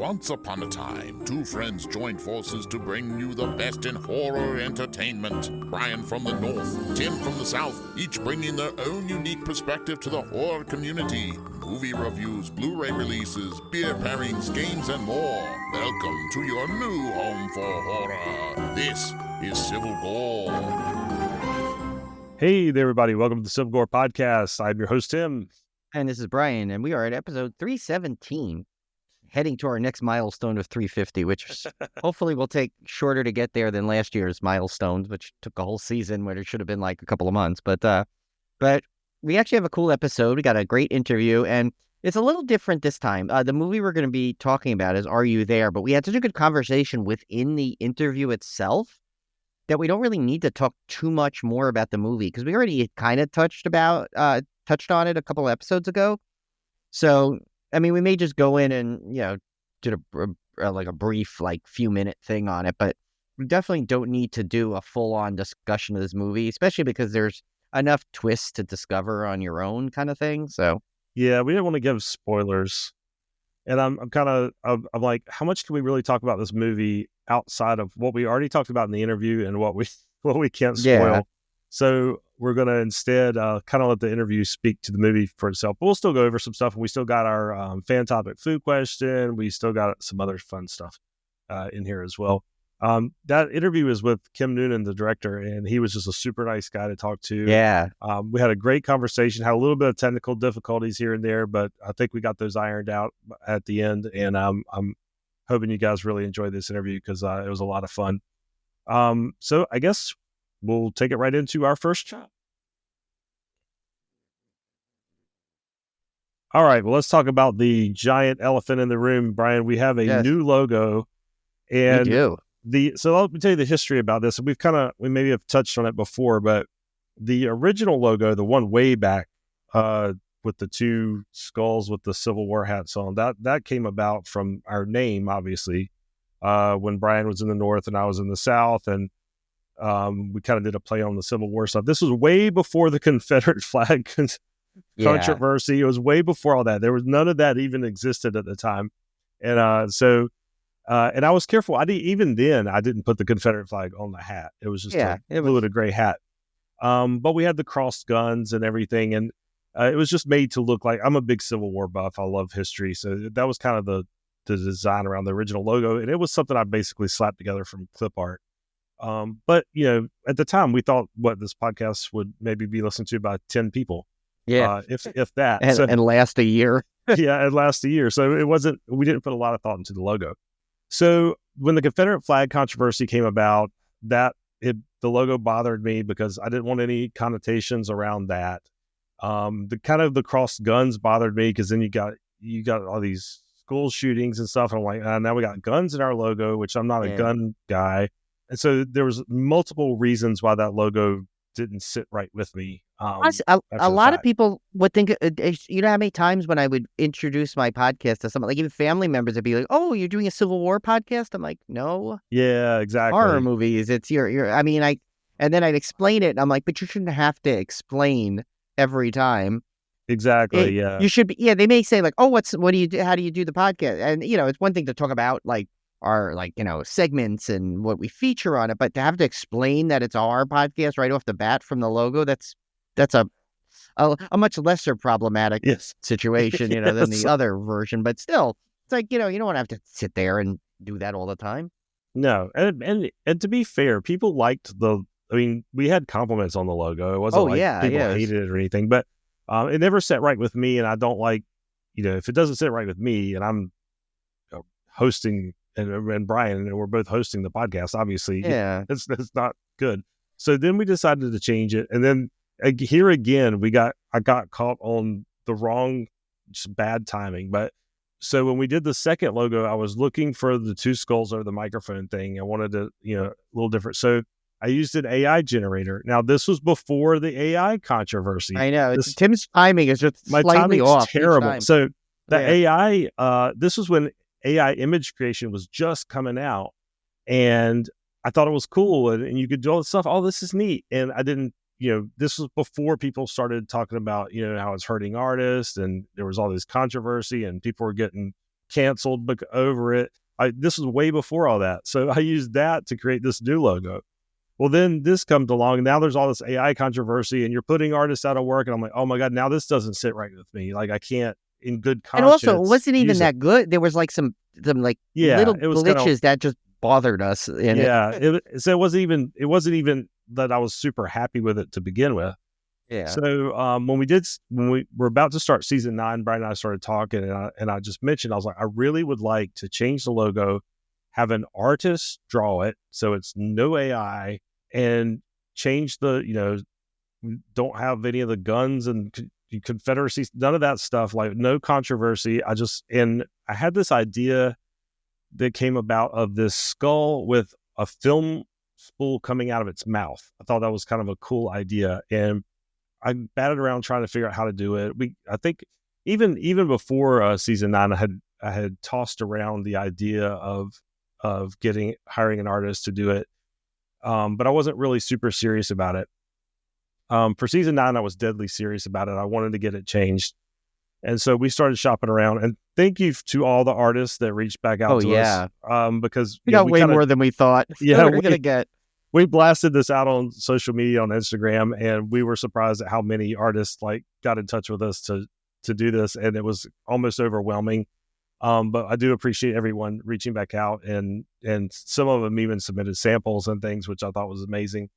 Once upon a time, two friends joined forces to bring you the best in horror entertainment. Brian from the north, Tim from the south, each bringing their own unique perspective to the horror community. Movie reviews, Blu-ray releases, beer pairings, games, and more. Welcome to your new home for horror. This is Civil Gore. Hey there, everybody. Welcome to the Civil Gore Podcast. I'm your host, Tim. And this is Brian, and we are at episode 317, heading to our next milestone of 350, which hopefully will take shorter to get there than last year's milestones, which took a whole season when it should have been like a couple of months. But we actually have a cool episode. We got a great interview, and it's a little different this time. The movie we're going to be talking about is Are You There? But we had such a good conversation within the interview itself that we don't really need to talk too much more about the movie because we already kind of touched on it a couple episodes ago. So, I mean, we may just go in and, did a brief, few minute thing on it, but we definitely don't need to do a full on discussion of this movie, especially because there's enough twists to discover on your own kind of thing. So, yeah, we didn't want to give spoilers. And I'm like, how much can we really talk about this movie outside of what we already talked about in the interview and what we can't spoil? Yeah. So we're going to instead kind of let the interview speak to the movie for itself. But we'll still go over some stuff. And we still got our fan topic food question. We still got some other fun stuff in here as well. That interview is with KIM NOONAN, the director, and he was just a super nice guy to talk to. Yeah. We had a great conversation, had a little bit of technical difficulties here and there, but I think we got those ironed out at the end. And I'm hoping you guys really enjoyed this interview because it was a lot of fun. So I guess we'll take it right into our first shot. All right, well, let's talk about the giant elephant in the room, Brian. We have a new logo. And we do. So let me tell you the history about this. We maybe have touched on it before, but the original logo, the one way back with the two skulls with the Civil War hats on, that came about from our name, obviously, when Brian was in the north and I was in the south, and we kind of did a play on the Civil War stuff. This was way before the Confederate flag controversy. It was way before all that. There was none of that even existed at the time. And and I was careful. I didn't put the Confederate flag on the hat. It was just a gray hat. But we had the crossed guns and everything. And it was just made to look like, I'm a big Civil War buff. I love history. So that was kind of the design around the original logo. And it was something I basically slapped together from clip art. But, at the time we thought this podcast would maybe be listened to by 10 people. Yeah. If that. And last a year. Yeah, it lasts a year. So we didn't put a lot of thought into the logo. So when the Confederate flag controversy came about, the logo bothered me because I didn't want any connotations around that. The crossed guns bothered me because then you got all these school shootings and stuff. And I'm like, now we got guns in our logo, which I'm not a gun guy. And so there was multiple reasons why that logo didn't sit right with me. A lot of people would think, how many times when I would introduce my podcast to someone, like even family members would be like, "Oh, you're doing a Civil War podcast?" I'm like, "No." Yeah, exactly. Horror movies. It's and then I'd explain it. And I'm like, "But you shouldn't have to explain every time." Exactly. Yeah. You should be. Yeah. They may say like, "Oh, what do you do? How do you do the podcast?" And it's one thing to talk about our segments and what we feature on it, but to have to explain that it's our podcast right off the bat from the logo, that's a much lesser problematic situation, than the other version. But still, it's like, you don't want to have to sit there and do that all the time. No. And to be fair, people liked we had compliments on the logo. It wasn't people hated it or anything, but it never sat right with me. And I don't like, if it doesn't sit right with me and I'm hosting and Brian, and we're both hosting the podcast, obviously, it's not good. So then we decided to change it. And then here again, I got caught on the wrong, just bad timing. But so when we did the second logo, I was looking for the two skulls over the microphone thing. I wanted to, a little different. So I used an AI generator. Now this was before the AI controversy. I know. Tim's timing is just slightly off. Terrible. So the AI, this was when AI image creation was just coming out, and I thought it was cool, and you could do all this stuff. Oh, this is neat. And I didn't, this was before people started talking about, how it's hurting artists, and there was all this controversy and people were getting canceled over it. This was way before all that. So I used that to create this new logo. Well, then this comes along, and now there's all this AI controversy, and you're putting artists out of work, and I'm like, oh my God, now this doesn't sit right with me. Like, I can't, in good conscience. And also, it wasn't even that good. There was like some like little glitches that just bothered us. So it wasn't even that I was super happy with it to begin with. Yeah. So when we were about to start season 9, Brian and I started talking, and I just mentioned, I was like, I really would like to change the logo, have an artist draw it, so it's no AI, and change don't have any of the guns and Confederacy, none of that stuff, like no controversy. And I had this idea that came about of this skull with a film spool coming out of its mouth. I thought that was kind of a cool idea, and I batted around trying to figure out how to do it. I think even before season 9, I had tossed around the idea of hiring an artist to do it, but I wasn't really super serious about it. For season 9, I was deadly serious about it. I wanted to get it changed, and so we started shopping around. And thank you to all the artists that reached back out to us, because we got way more than we thought. Yeah, we're gonna get. We blasted this out on social media, on Instagram, and we were surprised at how many artists got in touch with us to do this, and it was almost overwhelming. But I do appreciate everyone reaching back out, and some of them even submitted samples and things, which I thought was amazing.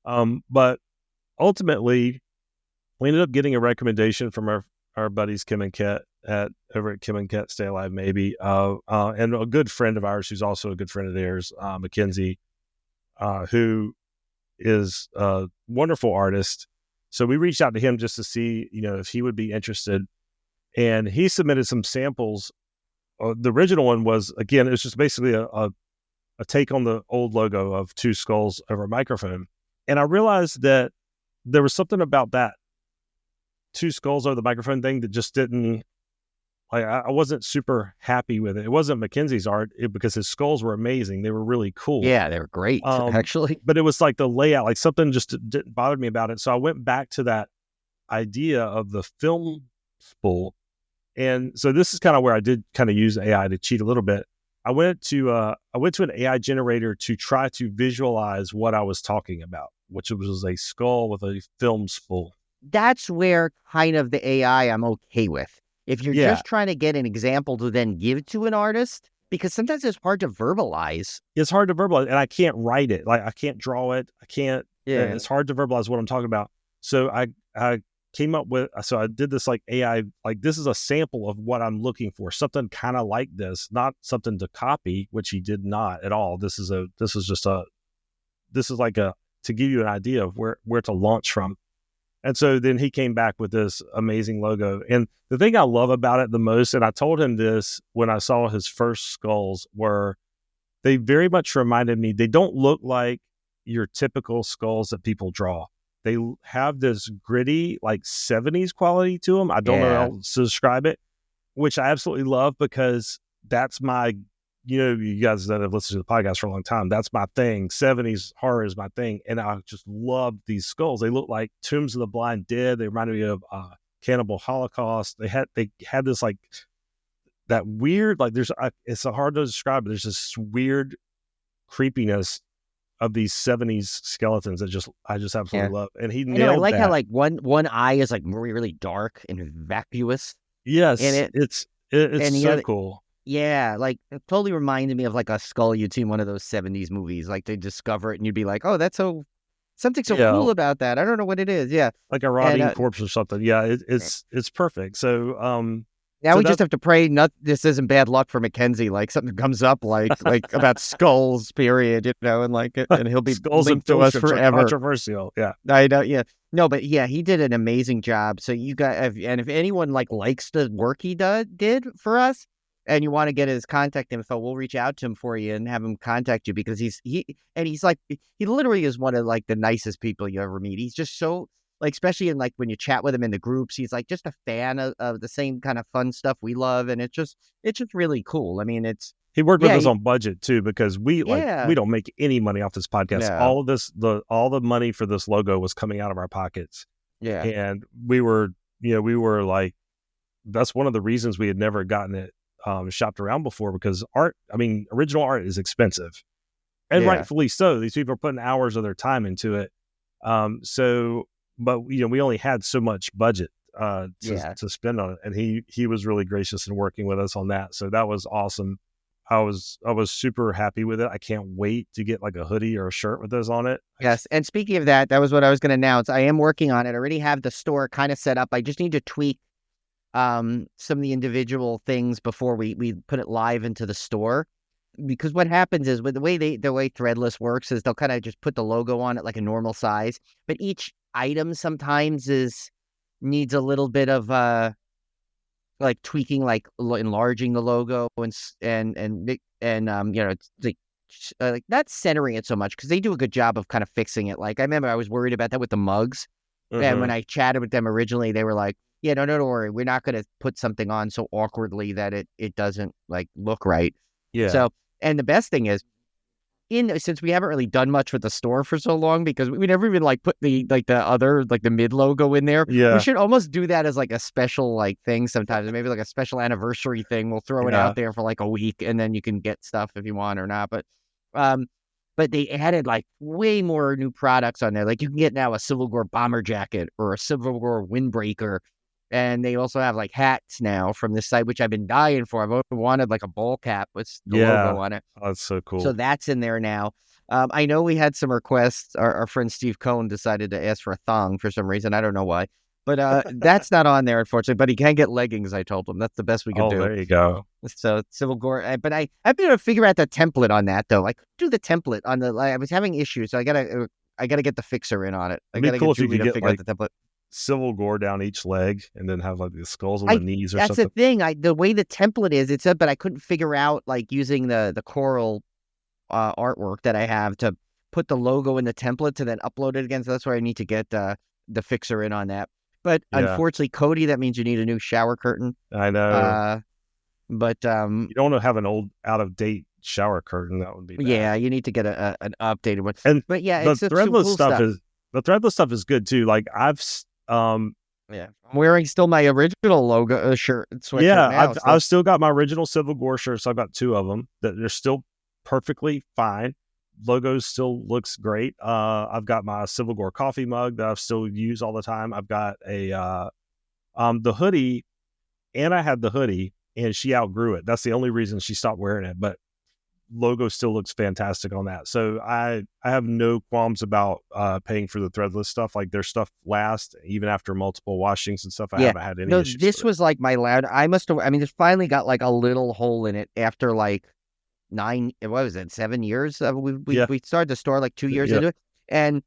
But ultimately, we ended up getting a recommendation from our buddies Kim and Ket over at Kim and Ket Stay Alive Maybe, and a good friend of ours who's also a good friend of theirs, Mackenzie, who is a wonderful artist. So we reached out to him just to see, if he would be interested, and he submitted some samples. The original one was, again, it was just basically a take on the old logo of 2 skulls over a microphone. And I realized that there was something about that 2 skulls over the microphone thing that just didn't, I wasn't super happy with it. It wasn't Mackenzie's art because his skulls were amazing. They were really cool. Yeah, they were great, actually. But it was like the layout, something just didn't bother me about it. So I went back to that idea of the film spool. And so this is kind of where I did kind of use AI to cheat a little bit. I went to an AI generator to try to visualize what I was talking about, which was a skull with a film spool. That's where kind of the AI I'm okay with. If you're just trying to get an example to then give to an artist, because sometimes it's hard to verbalize. It's hard to verbalize, and I can't write it. I can't draw it. I can't. Yeah. It's hard to verbalize what I'm talking about. So I came up with, so I did this AI, this is a sample of what I'm looking for. Something kind of like this, not something to copy, which he did not at all. This is to give you an idea of where to launch from. And so then he came back with this amazing logo. And the thing I love about it the most, and I told him this when I saw his first skulls, were they very much reminded me, they don't look like your typical skulls that people draw. They have this gritty, 70s quality to them. I don't know how to describe it, which I absolutely love, because that's my, you guys that have listened to the podcast for a long time, that's my thing. 70s horror is my thing. And I just love these skulls. They look like Tombs of the Blind Dead. They reminded me of Cannibal Holocaust. They had this that weird, it's so hard to describe, but there's this weird creepiness of these 70s skeletons that I just absolutely love. And he nailed I like that. how one eye is really, really dark and vacuous. Yes, and it's so cool. Yeah, it totally reminded me of a skull you'd see in one of those 70s movies. They discover it and you'd be like, oh, that's something so cool about that. I don't know what it is. Yeah. Like a rotting corpse or something. Yeah, it's perfect. So now we just have to pray this isn't bad luck for Mackenzie. Something comes up about skulls, period, and he'll be skulls linked to us forever. Controversial. Yeah. I know. Yeah. No, but yeah, he did an amazing job. So you got, and if anyone likes the work he did for us, and you want to get his contact info, we'll reach out to him for you and have him contact you, because he literally is one of the nicest people you ever meet. He's just so especially in when you chat with him in the groups, he's just a fan of the same kind of fun stuff we love, and it's just really cool. I mean, he worked with us on budget too, because we don't make any money off this podcast. No. All the money for this logo was coming out of our pockets. Yeah, and we were that's one of the reasons we had never gotten it shopped around before, because original art is expensive, and Yeah. rightfully so. These people are putting hours of their time into it. But we only had so much budget to spend on it, and he was really gracious in working with us on that. So that was awesome. I was super happy with it. I can't wait to get like a hoodie or a shirt with those on it. Yes. And speaking of that, that was what I was going to announce. I am working on it. I already have the store kind of set up. I just need to tweak some of the individual things before we put it live into the store. Because what happens is, with the way Threadless works is they'll kind of just put the logo on it like a normal size, but each item sometimes needs a little bit of like tweaking, like enlarging the logo and it's like not centering it so much, because they do a good job of kind of fixing it. Like I remember I was worried about that with the mugs, and when I chatted with them originally, they were like, "Yeah, no, don't worry, we're not going to put something on so awkwardly that it doesn't like look right." Yeah. So, and the best thing is, since we haven't really done much with the store for so long, because we never even like put the other the mid logo in there. Yeah. We should almost do that as like a special like thing sometimes, maybe like a special anniversary thing. We'll throw it out there for like a week, and then you can get stuff if you want or not. But they added like way more new products on there. Like you can get now a Civil War bomber jacket or a Civil War windbreaker. And they also have like hats now from this site, which I've been dying for. I've always wanted like a ball cap with the logo on it. Oh, that's so cool. So that's in there now. I know we had some requests. Our friend Steve Cohn decided to ask for a thong for some reason. I don't know why. But that's not on there, unfortunately. But he can get leggings, I told him. That's the best we can do. Oh, there you go. So Civil War. But I've been able to figure out the template on that, though. Like, do the template on the... I was having issues, so I gotta get the fixer in on it. I gotta get Julie to figure out the template. Civil War down each leg, and then have like the skulls on the knees or something. That's the thing. The way the template is, but I couldn't figure out like using the coral artwork that I have to put the logo in the template to then upload it again. So that's where I need to get the fixer in on that. But unfortunately, Cody, that means you need a new shower curtain. I know. But you don't want to have an old, out of date shower curtain. That would be bad. Yeah. You need to get an updated one. But yeah, the it's threadless cool stuff is the threadless stuff is good too. Like I'm wearing still my original logo shirt and sweatshirt. Yeah, I've still got my original Civil War shirts. I've got 2 of them that they're still perfectly fine. Logo still looks great. I've got my Civil War coffee mug that I still use all the time. I've got the hoodie, and I had the hoodie, and she outgrew it. That's the only reason she stopped wearing it. But logo still looks fantastic on that. So I have no qualms about paying for the threadless stuff. Like their stuff lasts even after multiple washings and stuff. I haven't had any issues. This was like my loud. It's finally got like a little hole in it after like 7 years. We started the store like 2 years into it, and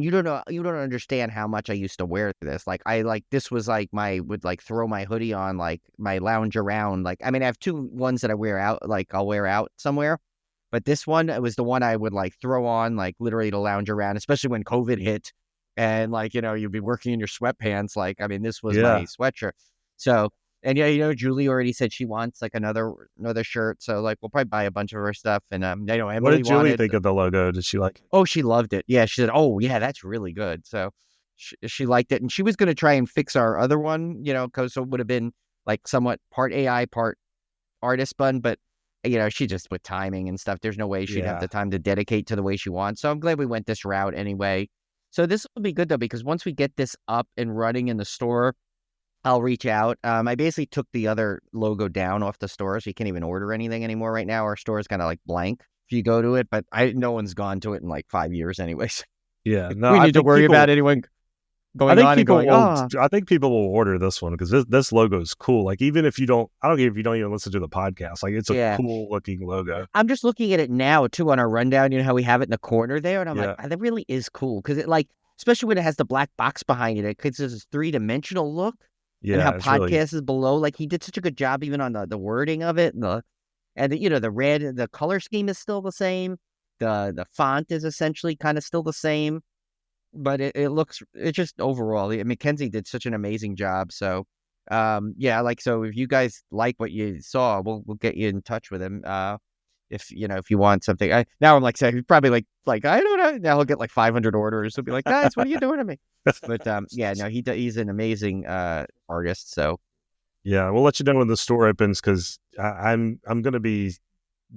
you don't understand how much I used to wear this. Like this was like would throw my hoodie on, like my lounge around. Like, I mean, I have 2 ones that I wear out, like I'll wear out somewhere. But this one, it was the one I would like throw on, like literally to lounge around, especially when COVID hit. And like, you'd be working in your sweatpants. Like, I mean, this was my sweatshirt. So, and Julie already said she wants like another shirt. So like, we'll probably buy a bunch of her stuff. And Emily, what did Julie think of the logo? Did she like it? Oh, she loved it. Yeah, she said, "Oh, yeah, that's really good." So she liked it, and she was going to try and fix our other one, because it would have been like somewhat part AI, part artist bun. But she just, with timing and stuff, there's no way she'd have the time to dedicate to the way she wants. So I'm glad we went this route anyway. So this will be good though, because once we get this up and running in the store, I'll reach out. I basically took the other logo down off the store, so you can't even order anything anymore right now. Our store is kind of like blank if you go to it, but no one's gone to it in like 5 years anyways. Yeah, no, we need to worry about anyone going on and going, I think people will order this one because this logo is cool. Like, even if I don't care if you don't even listen to the podcast, like it's a cool looking logo. I'm just looking at it now too on our rundown. You know how we have it in the corner there, and I'm like, that really is cool because it, like, especially when it has the black box behind it, because there's this 3-dimensional look. Yeah, and how podcast is below. Like, he did such a good job even on the wording of it, and the red, the color scheme is still the same. The font is essentially kind of still the same. But it's just overall, Mackenzie did such an amazing job. So, so if you guys like what you saw, we'll get you in touch with him. If you want something, now I'm like saying, he's probably like, I don't know. Now he'll get like 500 orders. He'll be like, guys, what are you doing to me? But he's an amazing artist. So Yeah, we'll let you know when the store opens because I'm going to be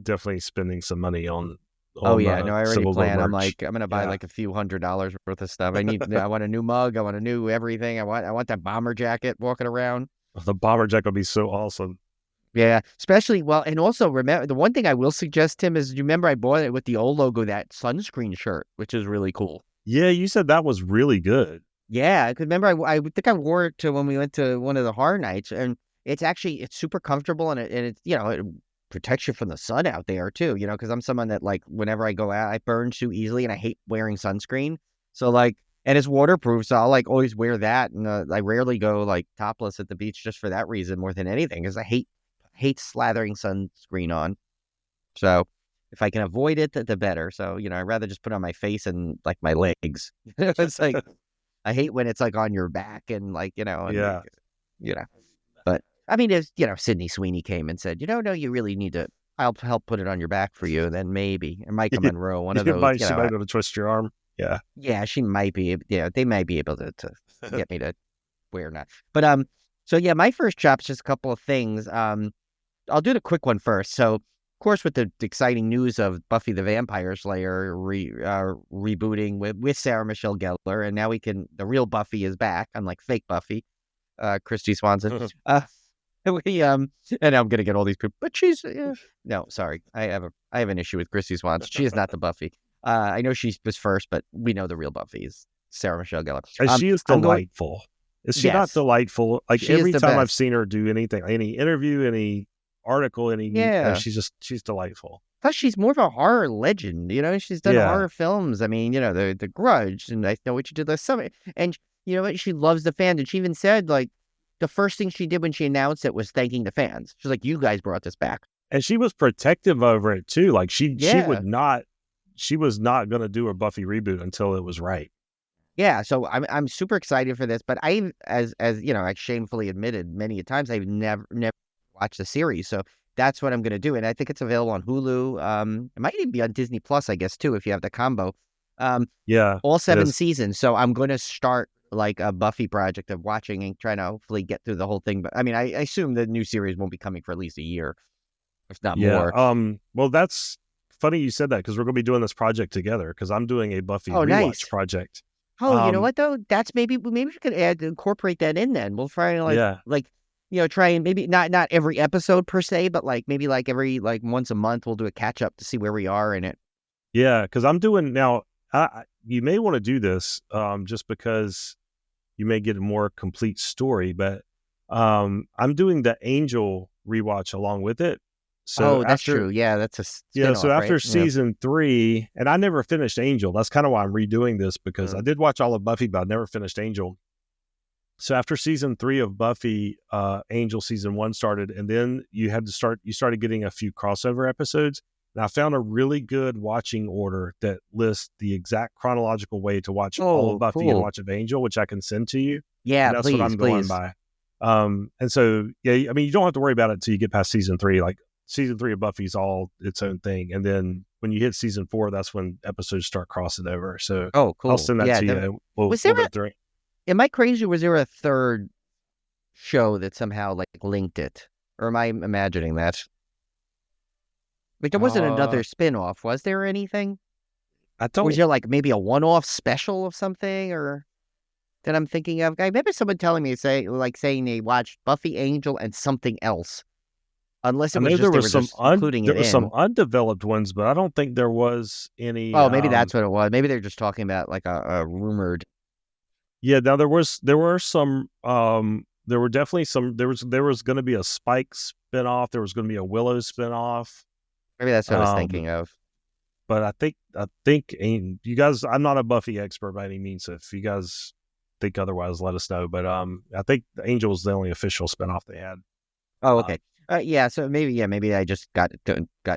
definitely spending some money on Oh yeah, no, I already Civil War plan. I'm merch. like, I'm gonna buy Yeah, like a few $100s worth of stuff. I want a new mug. I want a new everything. I want that bomber jacket walking around. the bomber jacket will be so awesome. Yeah, especially well, and also remember the one thing I will suggest, Tim, is you remember I bought it with the old logo, that sunscreen shirt, which is really cool. Yeah, you said that was really good. Yeah, because remember I think I wore it to when we went to one of the horror nights, and it's super comfortable, and it it protects you from the sun out there too. Because I'm someone that like whenever I go out, I burn too easily, and I hate wearing sunscreen. So like, and it's waterproof, so I'll like always wear that, and I rarely go like topless at the beach just for that reason more than anything, because I hate slathering sunscreen on. So if I can avoid it, the better. So I'd rather just put it on my face and like my legs. It's like. I hate when it's like on your back and like, Yeah. but I mean, if, Sydney Sweeney came and said, no, you really need to, I'll help put it on your back for you. Then maybe, or Micah Monroe, one of those, She might be able to twist your arm. Yeah. yeah, she might be, they might be able to get me to wear that. But, so yeah, my first chop's just a couple of things. I'll do the quick one first. So, of course, with the exciting news of Buffy the Vampire Slayer rebooting with Sarah Michelle Gellar, and now the real Buffy is back, unlike fake Buffy, Christy Swanson. And I'm gonna get all these people, but she's no, sorry, I have an issue with Christy Swanson. She is not the Buffy. I know she was first, but we know the real Buffy is Sarah Michelle Gellar. And she is delightful. Is she not Yes. delightful? Like She every is the time I've best. seen her do anything, any interview, any article, Yeah. she's delightful. Plus, she's more of a horror legend. She's done Yeah. horror films. I mean, the Grudge, and I Know What You Did Last Summer. And you know what? She loves the fans. And she even said, like, the first thing she did when she announced it was thanking the fans. She's like, "You guys brought this back." And she was protective over it too. Like she Yeah. was not going to do a Buffy reboot until it was right. Yeah, so I'm super excited for this, but as I shamefully admitted many a times, I've never watched the series. So that's what I'm going to do, and I think it's available on Hulu. It might even be on Disney Plus, I guess, too, if you have the combo. Yeah, all 7 seasons. So I'm going to start like a Buffy project of watching and trying to hopefully get through the whole thing. But I mean, I assume the new series won't be coming for at least a year, if not more. Well, that's funny you said that because we're going to be doing this project together because I'm doing a Buffy rewatch nice. project. Oh, you know what though? That's maybe we could incorporate that in then. We'll try and try and maybe not every episode per se, but like maybe like every like once a month we'll do a catch up to see where we are in it. Yeah, because I'm doing now. You may want to do this just because you may get a more complete story, but I'm doing the Angel rewatch along with it. So that's true. Yeah, that's a so after right? season 3, and I never finished Angel. That's kind of why I'm redoing this because I did watch all of Buffy, but I never finished Angel. So after season 3 of Buffy, Angel season 1 started, and then you started getting a few crossover episodes. And I found a really good watching order that lists the exact chronological way to watch all of Buffy and watch of Angel, which I can send to you. Yeah, and that's what I'm going by. And so, yeah, I mean, you don't have to worry about it until you get past season 3. Like season 3 of Buffy's all its own thing. And then when you hit season 4, that's when episodes start crossing over. So cool. I'll send that to you. We'll go through it. Am I crazy or was there a third show that somehow like linked it? Or am I imagining that? Like there wasn't another spin-off, was there anything? I don't. Was there like maybe a one-off special of something or that I'm thinking of? I remember someone telling me saying they watched Buffy, Angel, and something else. Unless it was just including it in. There were some undeveloped ones, but I don't think there was any. Oh, maybe that's what it was. Maybe they're just talking about like a rumored. Yeah, now there were some. There were definitely some. There was going to be a Spike spinoff. There was going to be a Willow spinoff. Maybe that's what I was thinking of. But I think you guys. I'm not a Buffy expert by any means. So if you guys think otherwise, let us know. But I think Angel was the only official spinoff they had. Oh, okay. Yeah. So maybe I just got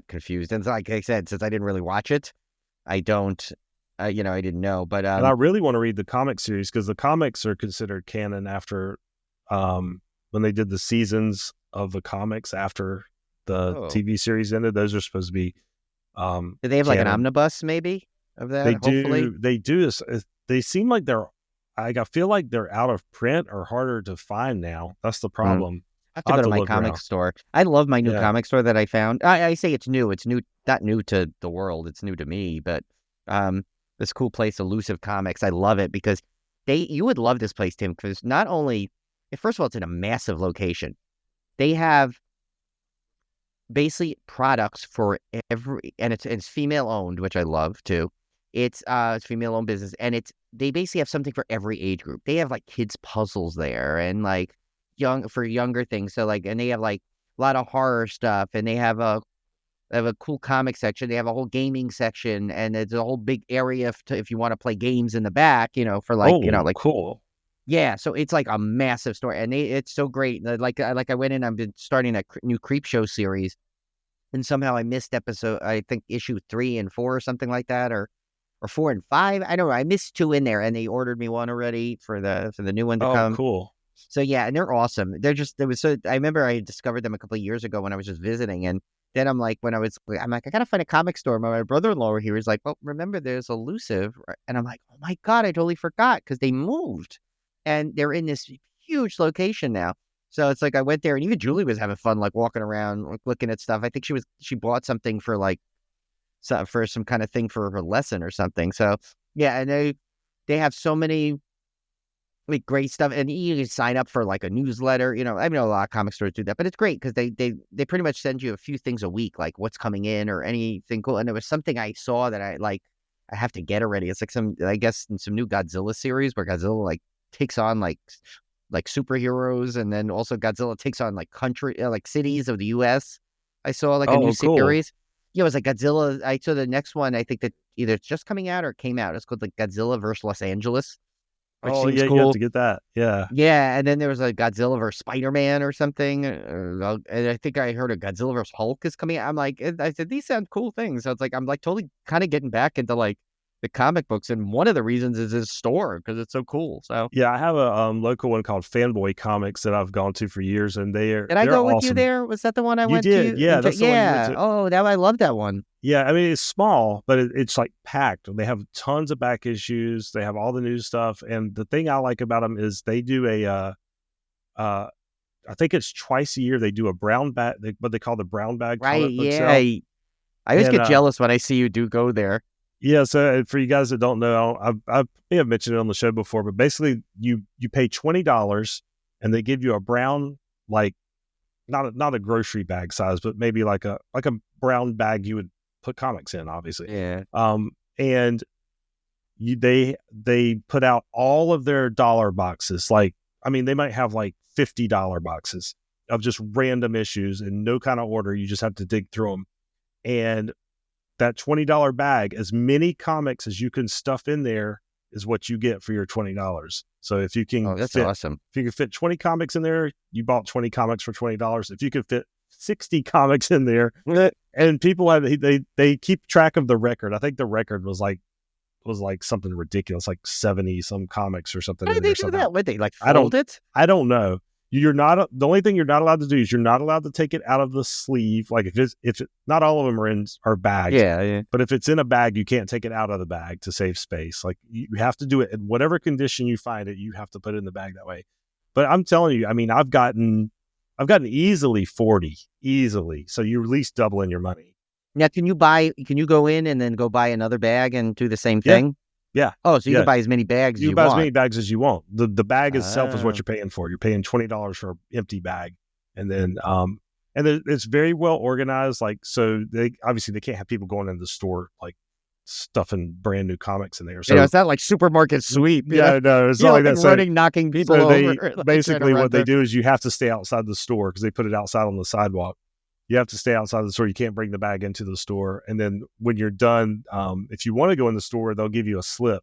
confused. And like I said, since I didn't really watch it, I don't. I didn't know. But and I really want to read the comic series because the comics are considered canon after when they did the seasons of the comics after the TV series ended. Those are supposed to be. Do they have like an omnibus maybe of that? They do. They seem like I feel like they're out of print or harder to find now. That's the problem. have to I'll go have to to my look comic around. store. I love my new Yeah. comic store that I found. I say it's new. It's new, not new to the world. It's new to me. But this cool place, Elusive Comics. I love it because you would love this place, Tim, because not only, first of all, it's in a massive location. They have basically products for every, and it's female owned, which I love too. It's female owned business, and they basically have something for every age group. They have like kids puzzles there, and like younger things. So like, and they have like a lot of horror stuff, and they have a cool comic section. They have a whole gaming section, and there's a whole big area if you want to play games in the back. For like Oh, like. cool. Yeah, so it's like a massive store, and it's so great. Like I went in, I've been starting a new Creep Show series, and somehow I missed I think issue 3 and 4 or something like that, or 4 and 5. I don't know. I missed 2 in there, and they ordered me one already for the new one to Oh, come. cool. So yeah, and they're awesome. I remember I discovered them a couple of years ago when I was just visiting, and then I'm like, I gotta find a comic store. My brother-in-law here was like, well, remember there's Elusive, and I'm like, oh my God, I totally forgot because they moved. And they're in this huge location now. So it's like I went there, and even Julie was having fun, like walking around, like, looking at stuff. I think she bought something for for some kind of thing for her lesson or something. So yeah, and they have so many like great stuff, and you can sign up for like a newsletter. I know a lot of comic stores do that, but it's great because they pretty much send you a few things a week, like what's coming in or anything cool. And there was something I saw that I have to get already. It's like some new Godzilla series where Godzilla like takes on like superheroes, and then also Godzilla takes on like country like cities of the US. I saw like a new Oh, cool. series. Yeah, it was like Godzilla. I saw the next one. I think that either it's just coming out or it came out. It's called like Godzilla versus Los Angeles, which Oh, seems yeah, you have cool. to get that. Yeah. Yeah, and then there was a Godzilla versus Spider-Man or something. And I think I heard a Godzilla versus Hulk is coming out. I'm like, I said, these sound cool things. So it's like, I'm like totally kind of getting back into like the comic books. And one of the reasons is his store because it's so cool. So Yeah, I have a local one called Fanboy Comics that I've gone to for years, and did I they're go with you awesome. there? Was that the one I You went did, to? yeah, that's the one you went Yeah. to. Oh, I love that one. Yeah, I mean it's small, but it's like packed. They have tons of back issues. They have all the new stuff, and the thing I like about them is they do I think it's twice a year they do a brown bag, what they call the brown bag Right. comic book Yeah. sale. I always And get jealous when I see you do go there. yeah, so for you guys that don't know, I may have mentioned it on the show before, but basically you pay $20 and they give you a brown, like not a grocery bag size, but maybe like a brown bag you would put comics in, obviously. Yeah. And they put out all of their dollar boxes. Like, I mean, they might have like $50 boxes of just random issues in no kind of order. You just have to dig through them. And that $20 bag, as many comics as you can stuff in there is what you get for your $20. So if you can awesome. If you can fit 20 comics in there, you bought 20 comics for $20. If you could fit 60 comics in there, and people they keep track of the record. I think the record was like something ridiculous, like 70 some comics or something. How did they do that? Would they like fold it? I don't know. You're not the only thing you're not allowed to do is you're not allowed to take it out of the sleeve. Like if not all of them are bags. Yeah. But if it's in a bag, you can't take it out of the bag to save space. Like you have to do it in whatever condition you find it. You have to put it in the bag that way. But I'm telling you, I mean, I've gotten easily 40 easily. So you're at least doubling your money. Now, can you go in and then go buy another bag and do the same thing? Yeah. Oh, so you can buy as many bags as you can buy want. as many bags as you want. The bag itself is what you're paying for. You're paying $20 for an empty bag. And then it's very well organized. Like, so they can't have people going into the store like stuffing brand new comics in there. So it's not like supermarket sweep. No, it's not like that. Running, knocking people over. Basically what they do is you have to stay outside the store because they put it outside on the sidewalk. You have to stay outside the store. You can't bring the bag into the store. And then when you're done, if you want to go in the store, they'll give you a slip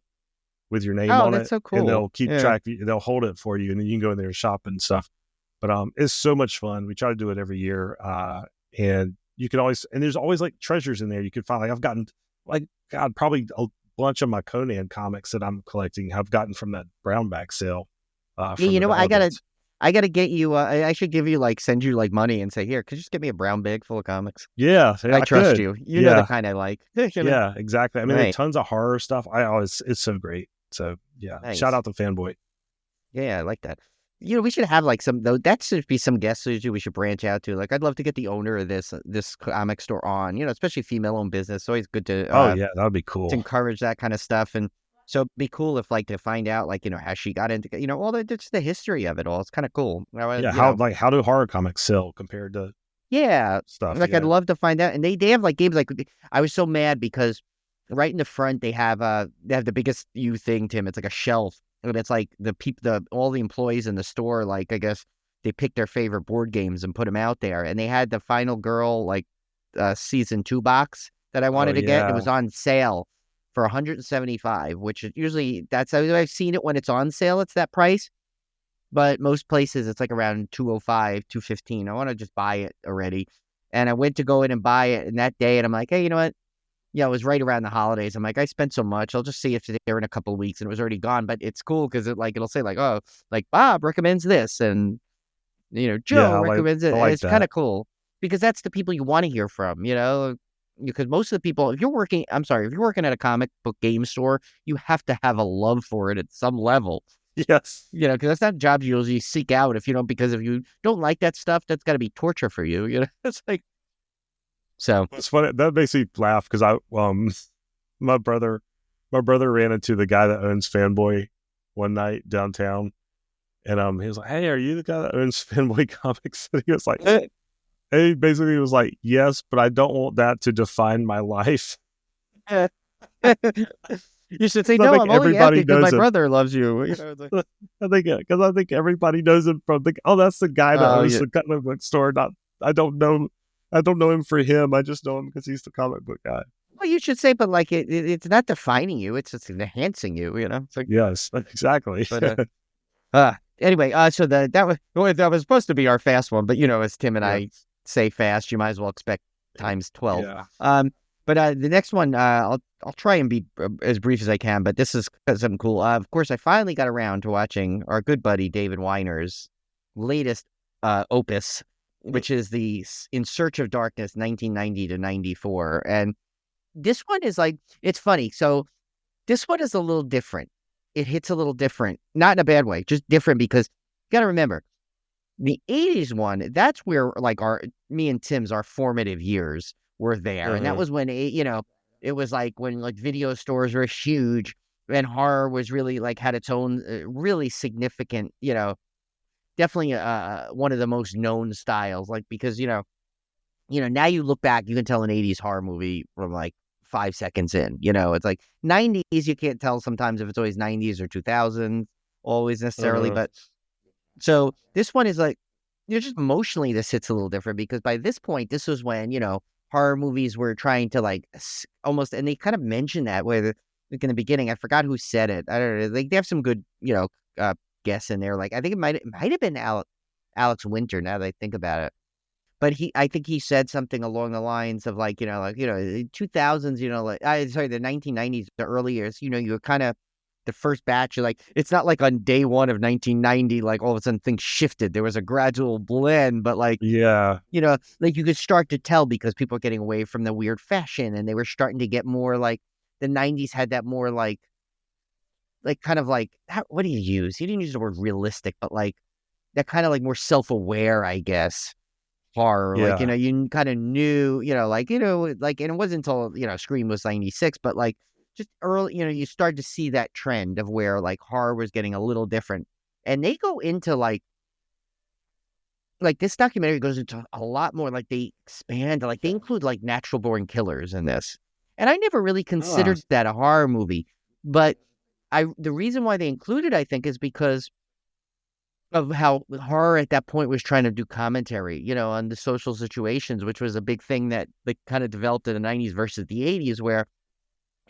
with your name on it. That's so cool. And they'll keep track. They'll hold it for you, and then you can go in there and shop and stuff. But it's so much fun. We try to do it every year. And you can there's always like treasures in there. You can find I've gotten probably a bunch of my Conan comics that I'm collecting I've gotten from that brown bag sale. You know what? I gotta get you. I should send you money and say, here, could you just get me a brown bag full of comics? Yeah, I trust you. You know the kind I like. Yeah, exactly. I mean, there's tons of horror stuff. It's so great. So yeah, nice. Shout out to Fanboy. Yeah, I like that. we should have like some though. That should be some guests we should branch out to. Like, I'd love to get the owner of this comic store on. Especially female-owned business. It's always good Oh yeah, that would be to cool. encourage that kind of stuff. And so it'd be cool if like to find out like how she got into all just the history of it all. It's kind of cool. Yeah, how do horror comics sell compared to stuff? Like I'd love to find out. And they have like games like I was so mad because right in the front they have the biggest you thing, Tim. It's like a shelf. And it's like all the employees in the store, like I guess they picked their favorite board games and put them out there. And they had the Final Girl like season 2 box that I wanted to get. It was on sale for $175, which is usually I've seen it when it's on sale. It's that price, but most places it's like around $205, $215. I want to just buy it already. And I went to go in and buy it, and that day, and I'm like, hey, you know what? Yeah, it was right around the holidays. I'm like, I spent so much. I'll just see if they're there in a couple of weeks. And it was already gone. But it's cool because it'll say like, oh, like Bob recommends this, and Joe recommends it. Like it's kind of cool because that's the people you want to hear from. Because most of the people, if you're working at a comic book game store, you have to have a love for it at some level. Yes. Because that's not jobs you usually seek out because if you don't like that stuff, that's got to be torture for you. It's like. So it's funny that makes me laugh because my brother ran into the guy that owns Fanboy one night downtown, and he was like, "Hey, are you the guy that owns Fanboy Comics?" And he was like, "He basically was like, yes, but I don't want that to define my life." You should say, "No, I'm only asking because my brother loves you." I think everybody knows him from that's the guy that owns the comic book store. I don't know him for him. I just know him because he's the comic book guy. Well, you should say, but like it's not defining you; it's just enhancing you. It's like, yes, exactly. But anyway, so that was supposed to be our fast one, but as Tim and I say fast, you might as well expect times 12. Yeah. But the next one, I'll try and be as brief as I can. But this is something cool. Of course, I finally got around to watching our good buddy David Weiner's latest opus, which is the In Search of Darkness, 1990 to 94. And this one is like, it's funny. So this one is a little different. It hits a little different, not in a bad way, just different because you got to remember the 80s one, that's where like me and Tim's, our formative years were there. And that was when, it was like when like video stores were huge and horror was really like had its own really significant, definitely one of the most known styles, like because now you look back, you can tell an 80s horror movie from like 5 seconds in. It's like 90s, you can't tell sometimes if it's always 90s or 2000s always necessarily. But so this one is like, just emotionally this hits a little different because by this point, this was when horror movies were trying to like almost, and they kind of mentioned that where like in the beginning, I forgot who said it. I don't know. Like they have some good guess in there. Like I think it might have been Alex Winter now that I think about it. But I think he said something along the lines of like, 2000s, like the 1990s, the early years, you were kind of the first batch. You're like, it's not like on day one of 1990, like all of a sudden things shifted. There was a gradual blend, but like, like you could start to tell because people are getting away from the weird fashion and they were starting to get more like the 90s had that more like kind of like, what do you use? He didn't use the word realistic, but like that kind of like more self-aware, I guess, horror. Like, you kind of knew, like, and it wasn't until, Scream was 96, but like just early, you start to see that trend of where like horror was getting a little different. And they go into like this documentary goes into a lot more, like they expand, like they include like natural born killers in this. And I never really considered that a horror movie, but the reason why they included, I think, is because of how horror at that point was trying to do commentary, on the social situations, which was a big thing that like kind of developed in the 90s versus the 80s, where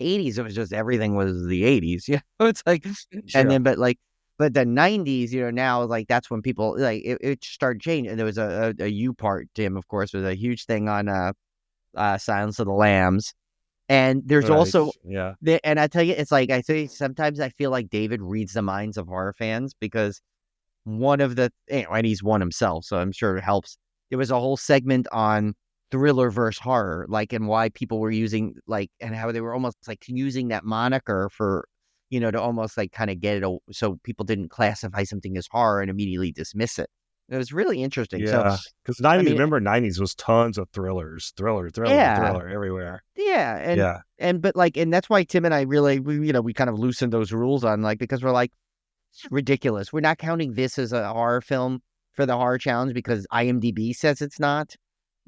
80s, it was just everything was the 80s. It's like, and then, but the 90s, now, like, that's when people, like, it started changing. And there was a U part, Tim, of course, was a huge thing on Silence of the Lambs. And there's also, and I tell you, it's like, I say sometimes I feel like David reads the minds of horror fans because one of the, and he's one himself, so I'm sure it helps. There was a whole segment on thriller versus horror, like, and why people were using, like, and how they were almost like using that moniker for to almost like kind of get it so people didn't classify something as horror and immediately dismiss it. It was really interesting. So, Yeah, because I mean, remember 90s was tons of thriller yeah, everywhere. yeah, Yeah. and that's why Tim and I really, we kind of loosened those rules on, like, because we're like, it's ridiculous. We're not counting this as a horror film for the horror challenge because IMDb says it's not.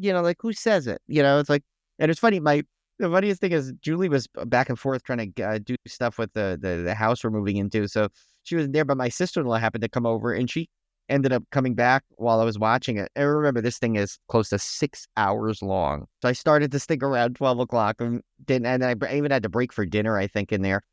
Like, who says it? It's like, and it's funny. The funniest thing is Julie was back and forth trying to do stuff with the house we're moving into. So she was there, but my sister-in-law happened to come over, and she ended up coming back while I was watching it. And remember, this thing is close to 6 hours long. So I started this thing around 12 o'clock and I even had to break for dinner, I think, in there.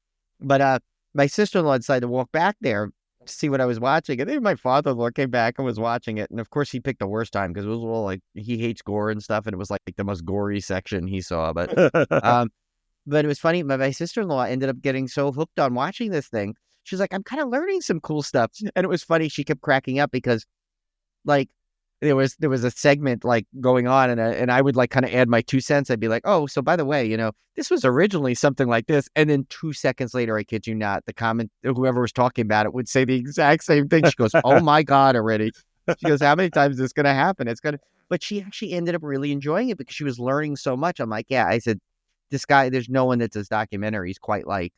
But my sister-in-law decided to walk back there to see what I was watching. And then my father-in-law came back and was watching it. And of course, he picked the worst time because it was all like, he hates gore and stuff. And it was like the most gory section he saw. But it was funny. My sister-in-law ended up getting so hooked on watching this thing. She's like, I'm kind of learning some cool stuff. And it was funny. She kept cracking up because, like, there was a segment like going on, and I would like kind of add my 2 cents. I'd be like, oh, so by the way, this was originally something like this. And then 2 seconds later, I kid you not, whoever was talking about it would say the exact same thing. She goes, oh my God, already. She goes, how many times is this going to happen? But she actually ended up really enjoying it because she was learning so much. I'm like, yeah, I said, this guy, there's no one that does documentaries quite like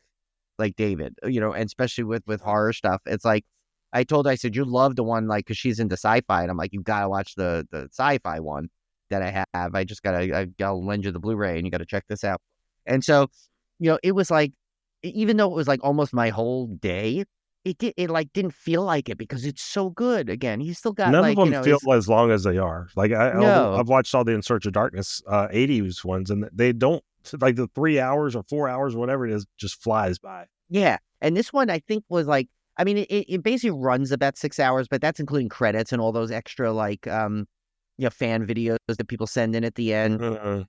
David, and especially with horror stuff. It's like, I told her, I said, you love the one, like, because she's into sci-fi. And I'm like, you've got to watch the sci-fi one that I have. I'll lend you the Blu-ray and you got to check this out. And so, it was like, even though it was like almost my whole day, it like didn't feel like it because it's so good. Again, he's still got None like, of them feel as long as they are. Like no, I've watched all the In Search of Darkness 80s ones, and they don't, like, the 3 hours or 4 hours, whatever it is, just flies by. yeah. And this one I think was like, I mean, it basically runs about 6 hours, but that's including credits and all those extra like fan videos that people send in at the end.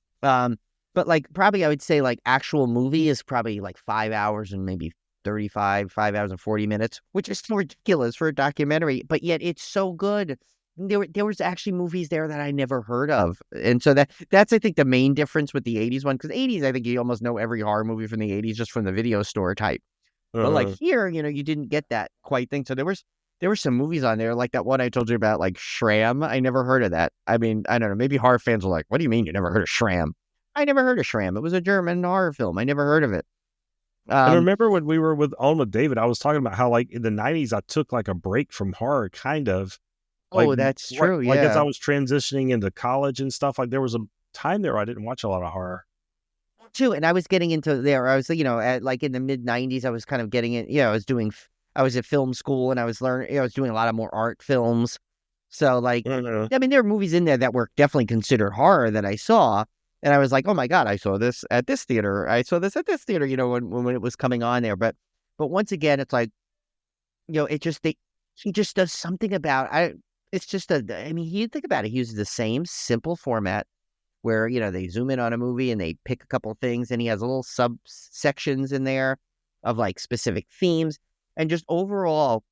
But like probably I would say like actual movie is probably like 5 hours and maybe 5 hours and 40 minutes, which is ridiculous for a documentary, but yet it's so good. There was actually movies there that I never heard of. And so that's, I think, the main difference with the 80s one, because 80s, I think you almost know every horror movie from the 80s just from the video store type. But like here, you didn't get that quite thing. So there were some movies on there, like that one I told you about, like Shram. I never heard of that. I mean, I don't know. Maybe horror fans were like, what do you mean you never heard of Shram? I never heard of Shram. It was a German horror film. I never heard of it. And remember when we were on with David, I was talking about how, like, in the 90s, I took like a break from horror, kind of. Like, that's true. Like, as I Yeah. was transitioning into college and stuff, like there was a time there where I didn't watch a lot of horror. Too, and I was getting into there. I was, at like in the mid 90s, I was kind of getting it. I was at film school and I was learning. I was doing a lot of more art films. So like, I mean, there were movies in there that were definitely considered horror that I saw, and I was like, oh my God, I saw this at this theater. I saw this at this theater. When it was coming on there. But once again, it's like, he just does something about It's just I mean, you think about it. He uses the same simple format where, they zoom in on a movie and they pick a couple of things, and he has little subsections in there of like specific themes. And just overall,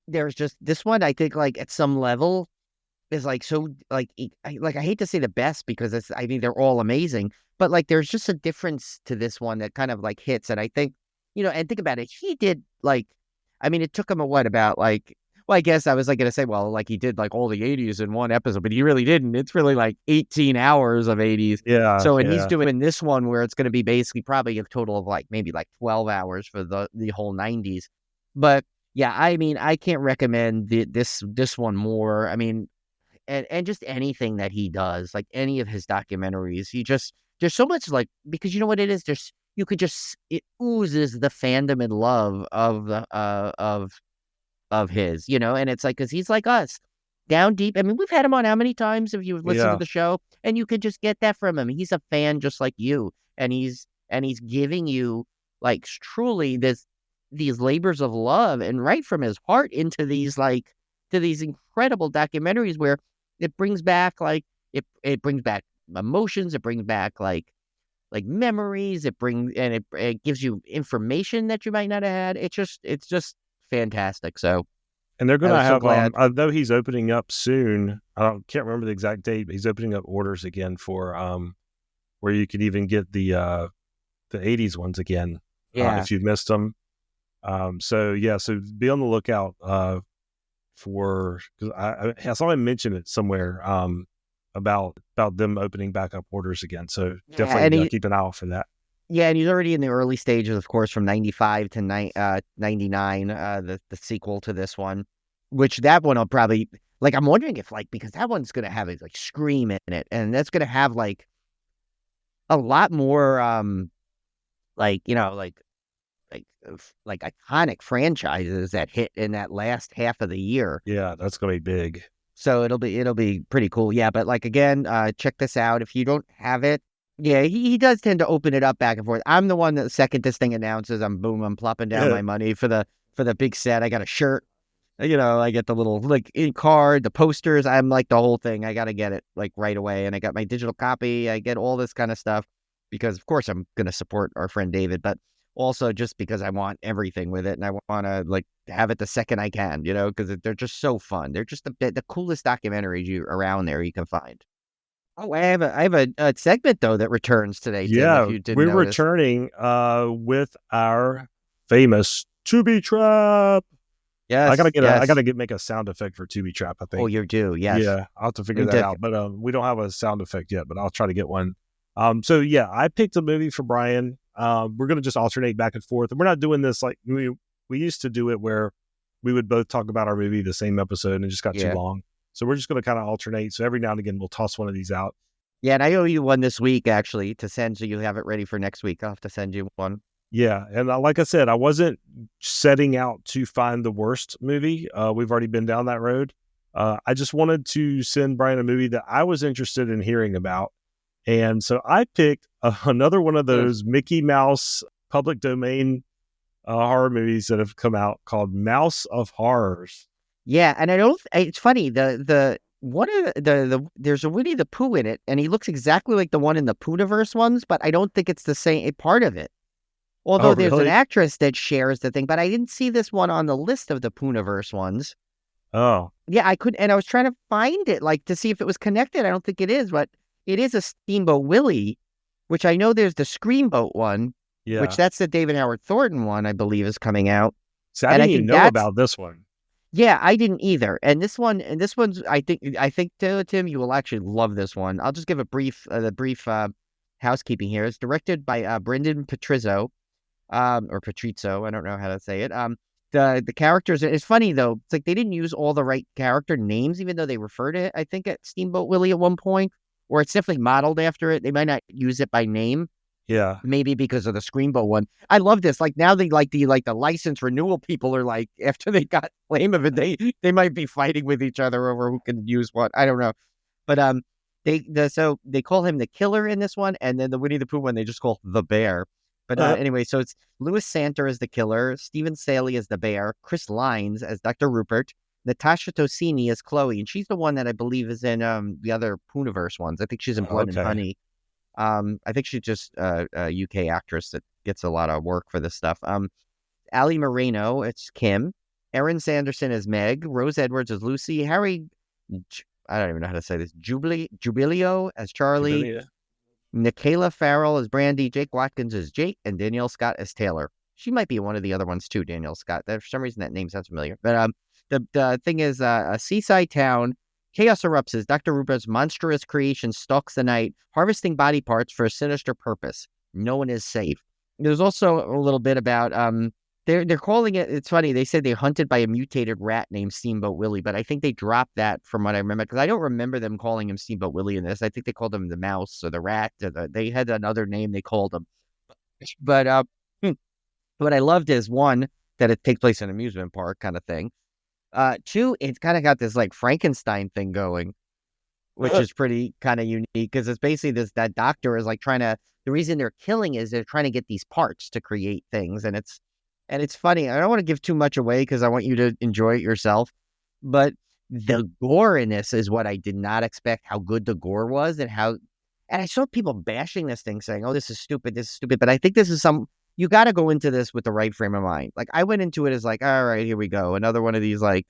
there's just this one, I think, like at some level is like, so like, I hate to say the best because I mean, they're all amazing, but like, there's just a difference to this one that kind of like hits. And I think, and think about it. He did like, I mean, it took him about like, well, I guess I was like going to say, well, like he did like all the 80s in one episode, but he really didn't. It's really like 18 hours of 80s. Yeah. So, and he's doing this one where it's going to be basically probably a total of like maybe like 12 hours for the whole 90s. But yeah, I mean, I can't recommend this one more. I mean, and just anything that he does, like any of his documentaries, there's so much, like, because you know what it is? It oozes the fandom and love of the, of his, and it's like, because he's like us, down deep. I mean, we've had him on how many times if you've listened to the show, and you could just get that from him. He's a fan just like you, and he's giving you like truly these labors of love and right from his heart into these to these incredible documentaries where it brings back it brings back emotions, it brings back like memories, it gives you information that you might not have had. It's just fantastic. So, and they're going to have, glad. I know he's opening up soon. I can't remember the exact date, but he's opening up orders again for, where you could even get the 80s ones again. if you missed them. So be on the lookout for, because I saw him mention it somewhere about them opening back up orders again. So definitely keep an eye out for that. Yeah, and he's already in the early stages, of course, from 95 to 99, the sequel to this one, which that one I'll probably, like, I'm wondering if, like, because that one's going to have, like, Scream in it, and that's going to have, like, a lot more, like, you know, like iconic franchises that hit in that last half of the year. Yeah, that's going to be big. So it'll be pretty cool. Yeah, but like, again, check this out. If you don't have it, yeah, he does tend to open it up back and forth. I'm the one that the second this thing announces, I'm plopping down my money for the big set. I got a shirt, you know, I get the little like in card, the posters. I'm like the whole thing. I got to get it like right away, and I got my digital copy. I get all this kind of stuff because, of course, I'm gonna support our friend David, but also just because I want everything with it, and I want to like have it the second I can, you know, because they're just so fun. They're just the coolest documentaries around there you can find. Oh, I have a segment though that returns today, Tim, Yeah, if you didn't we're notice. returning with our famous TUBI TRAP. Yes, I gotta make a sound effect for TUBI TRAP, I think. Oh, you do, yes. Yeah, I'll have to figure that out. But we don't have a sound effect yet, but I'll try to get one. So yeah, I picked a movie for Brian. We're gonna just alternate back and forth, and we're not doing this like we used to do it, where we would both talk about our movie the same episode, and it just got too long. So we're just gonna kind of alternate. So every now and again, we'll toss one of these out. Yeah, and I owe you one this week actually to send, so you have it ready for next week. I'll have to send you one. Yeah, and like I said, I wasn't setting out to find the worst movie. We've already been down that road. I just wanted to send Brian a movie that I was interested in hearing about. And so I picked another one of those Mickey Mouse public domain horror movies that have come out called Mouse of Horrors. Yeah, and it's funny, the one of there's a Winnie the Pooh in it, and he looks exactly like the one in the Poohniverse ones, but I don't think it's the same part of it. Although there's an actress that shares the thing, but I didn't see this one on the list of the Poohniverse ones. Oh. Yeah, I couldn't, and I was trying to find it, like, to see if it was connected. I don't think it is, but it is a Steamboat Willie, which I know there's the Screamboat one, which that's the David Howard Thornton one, I believe, is coming out. So I didn't even know about this one. Yeah, I didn't either. And this one's, I think, Tim, you will actually love this one. I'll just give a brief housekeeping here. It's directed by Brendan Patrizzo, or Patrizzo. I don't know how to say it. The characters, it's funny though. It's like they didn't use all the right character names, even though they refer to it, I think, at Steamboat Willie at one point, or it's definitely modeled after it. They might not use it by name. Yeah. Maybe because of the Screamboat one. I love this. Like, now they like the license renewal people are like, after they got claim of it, they might be fighting with each other over who can use what. I don't know. But so they call him the killer in this one, and then the Winnie the Pooh one they just call the bear. But anyway, so it's Louis Santer as the killer, Stephen Saley as the bear, Chris Lines as Dr. Rupert, Natasha Tosini as Chloe, and she's the one that I believe is in the other Poohniverse ones. I think she's in Blood and Honey. I think she's just a UK actress that gets a lot of work for this stuff. Ali Moreno, it's Kim. Erin Sanderson as Meg. Rose Edwards as Lucy. Harry, I don't even know how to say this. Jubilio as Charlie. Jubilia. Nicola Farrell as Brandy. Jake Watkins as Jake. And Danielle Scott as Taylor. She might be one of the other ones too, Danielle Scott. For some reason, that name sounds familiar. But the thing is, a seaside town. Chaos erupts as Dr. Rupert's monstrous creation stalks the night, harvesting body parts for a sinister purpose. No one is safe. There's also a little bit about they're calling it. It's funny. They said they're hunted by a mutated rat named Steamboat Willie, but I think they dropped that from what I remember, because I don't remember them calling him Steamboat Willie in this. I think they called him the mouse or the rat. They had another name they called him. But what I loved is, one, that it takes place in an amusement park kind of thing. Two, it's kind of got this like Frankenstein thing going, which is pretty kind of unique, because it's basically that doctor is like the reason they're killing is they're trying to get these parts to create things. And it's funny. I don't want to give too much away because I want you to enjoy it yourself, but the gore in this is what I did not expect, how good the gore was, and I saw people bashing this thing saying, oh, this is stupid. But I think this is you got to go into this with the right frame of mind. Like, I went into it as like, all right, here we go. Another one of these like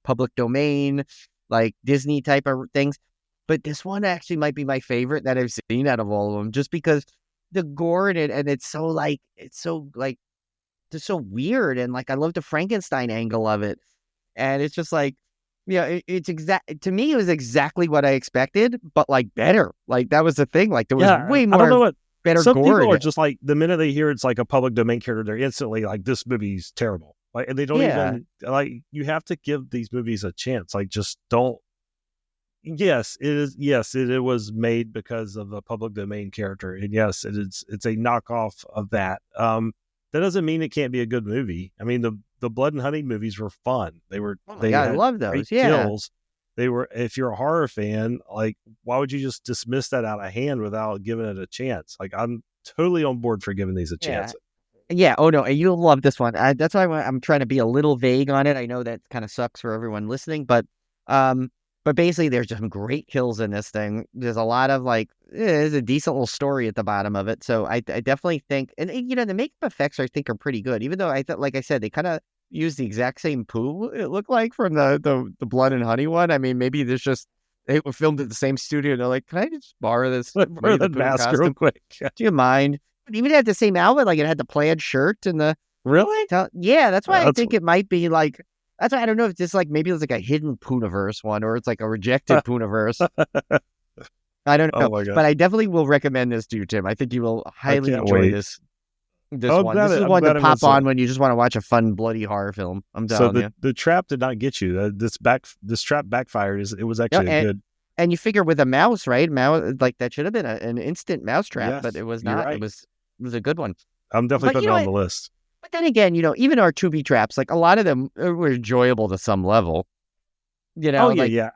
public domain, like Disney type of things. But this one actually might be my favorite that I've seen out of all of them, just because the gore in it, and it's so just so weird. And like, I love the Frankenstein angle of it. And it's just like, it's to me, it was exactly what I expected, but like better. Like that was the thing. Like there was way more. I don't know what better some gore. People are just like, the minute they hear it's like a public domain character, they're instantly like, this movie's terrible. Like, and they don't even like. You have to give these movies a chance. Like, just don't. Yes, it is. Yes, it was made because of a public domain character, and yes, it is. It's a knockoff of that. That doesn't mean it can't be a good movie. I mean, the Blood and Honey movies were fun. They were. I love those. Yeah. Kills. They were. If you're a horror fan, like, why would you just dismiss that out of hand without giving it a chance? Like, I'm totally on board for giving these a chance. Yeah. Oh no, and you'll love this one. That's why I'm trying to be a little vague on it. I know that kind of sucks for everyone listening, but basically, there's some great kills in this thing. There's a lot of like, there's a decent little story at the bottom of it. So I definitely think, and the makeup effects I think are pretty good. Even though I thought, like I said, they kind of use the exact same poo it looked like from the Blood and Honey one. I mean, maybe there's just they were filmed at the same studio. And they're like, can I just borrow this? Borrow the mask real quick. Do you mind? But even had the same outfit, like it had the plaid shirt and the really. Yeah, that's why I think it might be like. That's why I don't know if it's just like maybe it's like a hidden Pooniverse one or it's like a rejected Pooniverse. I don't know, but I definitely will recommend this to you, Tim. I think you will highly enjoy this. This one. This is one to pop on when you just want to watch a fun bloody horror film. I'm telling you. The trap did not get you. This trap backfired. It was actually good. And you figure with a mouse, right? Mouse, like that should have been an instant mouse trap, but it was not. Right. It was a good one. I'm definitely putting it on the list. But then again, even our TUBI traps, like a lot of them were enjoyable to some level. Yeah.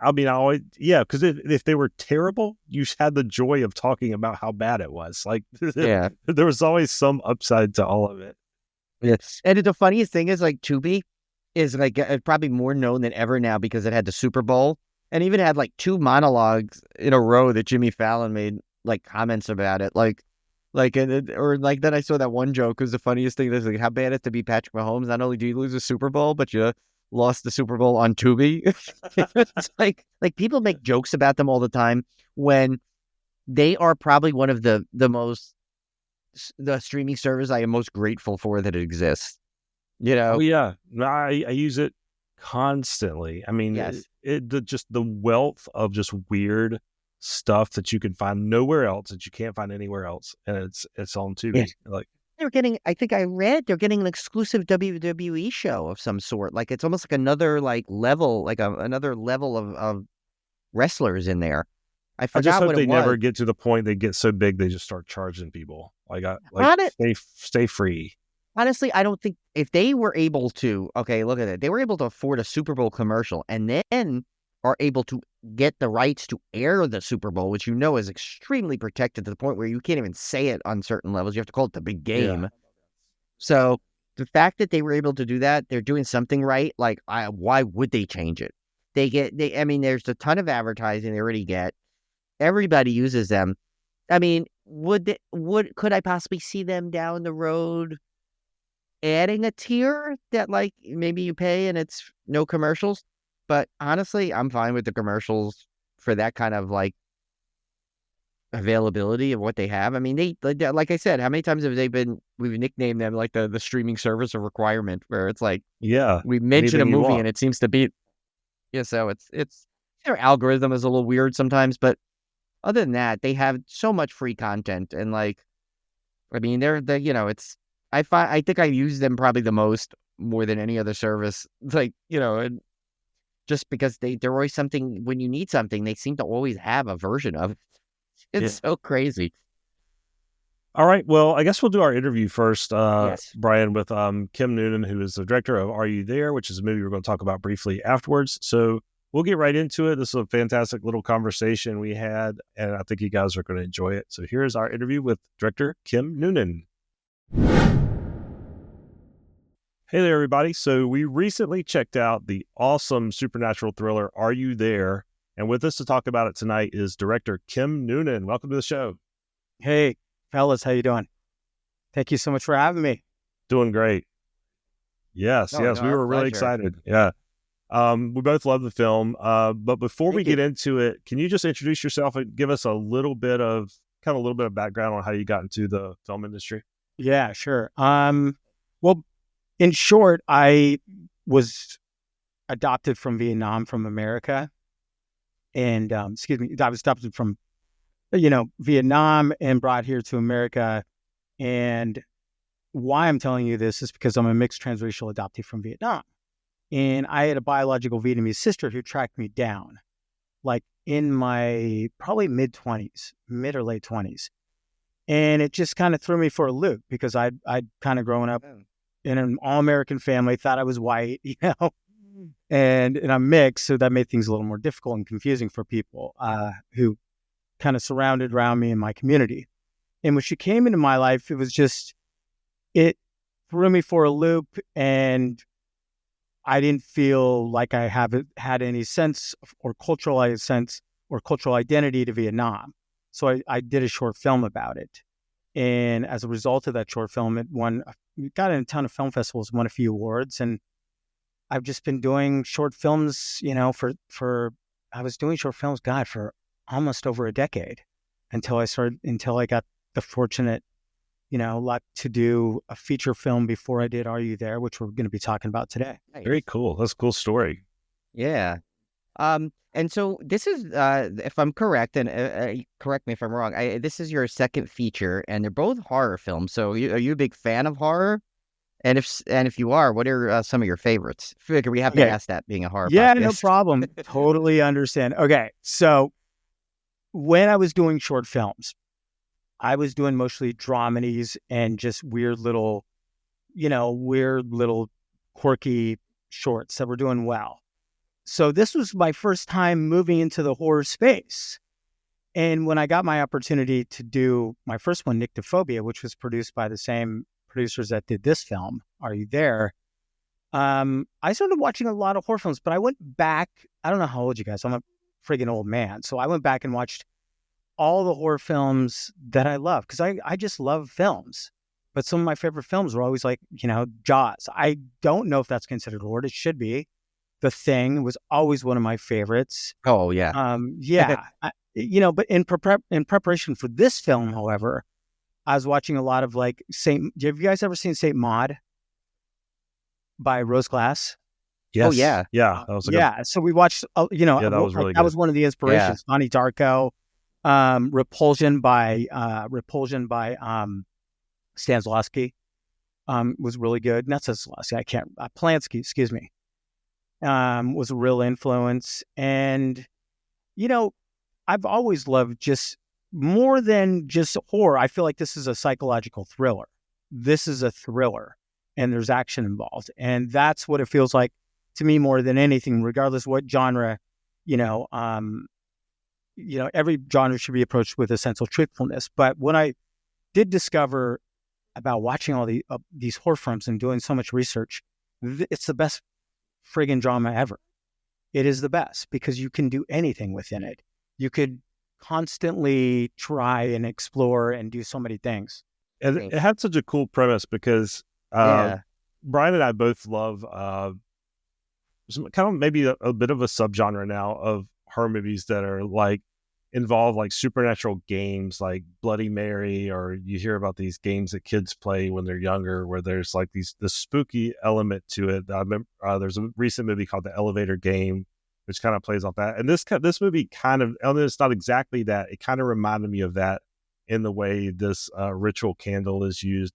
I mean, because if they were terrible, you had the joy of talking about how bad it was. Like, there was always some upside to all of it. Yes. And the funniest thing is, like, TUBI is like probably more known than ever now because it had the Super Bowl and even had like 2 monologues in a row that Jimmy Fallon made like comments about it. Then I saw that one joke was the funniest thing. That's like, how bad it to be Patrick Mahomes. Not only do you lose the Super Bowl, but you lost the Super Bowl on TUBI. It's like people make jokes about them all the time when they are probably one of the streaming service I am most grateful for that it exists. Oh yeah, I use it constantly. I mean, yes. Just the wealth of just weird stuff that you can find nowhere else, that you can't find anywhere else, and it's on TUBI. Yes. Like they're getting, I think I read they're getting an exclusive WWE show of some sort. Like it's almost like another level, like another level of wrestlers in there. I forgot just hope what they it never was. get to the point they get so big they just start charging people. Stay free. Honestly, I don't think if they were able to, okay, look at it. They were able to afford a Super Bowl commercial and then are able to get the rights to air the Super Bowl, which is extremely protected to the point where you can't even say it on certain levels. You have to call it the big game. Yeah. So the fact that they were able to do that, they're doing something right. Like, why would they change it? I mean, there's a ton of advertising they already get. Everybody uses them. I mean, could I possibly see them down the road adding a tier that like maybe you pay and it's no commercials? But honestly, I'm fine with the commercials for that kind of like availability of what they have. I mean, they like I said, how many times have we've nicknamed them like the streaming service of requirement, where it's like, we mention a movie and it seems to be, so it's their algorithm is a little weird sometimes, but other than that, they have so much free content and like, I mean, I think I use them probably the most, more than any other service, like, and just because they're always something when you need something, they seem to always have a version of it. It's so crazy. All right. Well, I guess we'll do our interview first, yes. Brian, with Kim Noonan, who is the director of Are You There?, which is a movie we're going to talk about briefly afterwards. So we'll get right into it. This is a fantastic little conversation we had, and I think you guys are going to enjoy it. So here's our interview with director Kim Noonan. Hey there, everybody. So we recently checked out the awesome supernatural thriller, Are You There? And with us to talk about it tonight is director Kim Noonan. Welcome to the show. Hey, fellas. How you doing? Thank you so much for having me. Doing great. Yes. We were really excited. Yeah. We both love the film. But before we get into it, can you just introduce yourself and give us a little bit of background on how you got into the film industry? Yeah, sure. Well, in short, I was adopted from Vietnam, from America. And, excuse me, I was adopted from, Vietnam and brought here to America. And why I'm telling you this is because I'm a mixed transracial adoptee from Vietnam. And I had a biological Vietnamese sister who tracked me down, like in my probably mid or late 20s. And it just kind of threw me for a loop because I'd kind of grown up in an all-American family, thought I was white, and I'm mixed. So that made things a little more difficult and confusing for people who kind of surrounded around me in my community. And when she came into my life, it threw me for a loop, and I didn't feel like I had any sense or cultural identity to Vietnam. So I did a short film about it. And as a result of that short film, it got in a ton of film festivals, won a few awards. And I've just been doing short films, I was doing short films, God, for almost over a decade until I got the fortunate, luck to do a feature film before I did Are You There?, which we're going to be talking about today. Nice. Very cool. That's a cool story. Yeah. And so this is, if I'm correct, and correct me if I'm wrong, this is your second feature, and they're both horror films. So are you a big fan of horror? And if you are, what are some of your favorites? I figure we have to ask that, being a horror podcast. No problem. Totally understand. Okay, so when I was doing short films, I was doing mostly dramedies and just weird little quirky shorts that were doing well. So this was my first time moving into the horror space. And when I got my opportunity to do my first one, Nyctophobia, which was produced by the same producers that did this film, Are You There?, I started watching a lot of horror films, but I went back. I don't know how old you guys are. I'm a friggin' old man. So I went back and watched all the horror films that I love, because I just love films. But some of my favorite films were always like, Jaws. I don't know if that's considered horror. It should be. The Thing was always one of my favorites. Oh, yeah. But in preparation for this film, however, I was watching a lot of have you guys ever seen Saint Maud by Rose Glass? Yes. Oh, yeah. Yeah. That was So we watched, that was really good. That was one of the inspirations. Yeah. Donnie Darko, Repulsion by Stanislavski was really good. Not Stanislavski. Polanski, excuse me. Was a real influence. And, I've always loved just more than just horror. I feel like this is a psychological thriller. This is a thriller, and there's action involved. And that's what it feels like to me more than anything, regardless of what genre, every genre should be approached with a sense of truthfulness. But when I did discover about watching all these horror films and doing so much research, it's the best friggin' drama ever. It is the best because you can do anything within it. You could constantly try and explore and do so many things. And it had such a cool premise because Brian and I both love kind of maybe a bit of a subgenre now of horror movies that are involve supernatural games like Bloody Mary, or you hear about these games that kids play when they're younger where there's the spooky element to it. I remember there's a recent movie called The Elevator Game, which kind of plays off that. And this movie kind of, and it's not exactly that, it kind of reminded me of that in the way this ritual candle is used.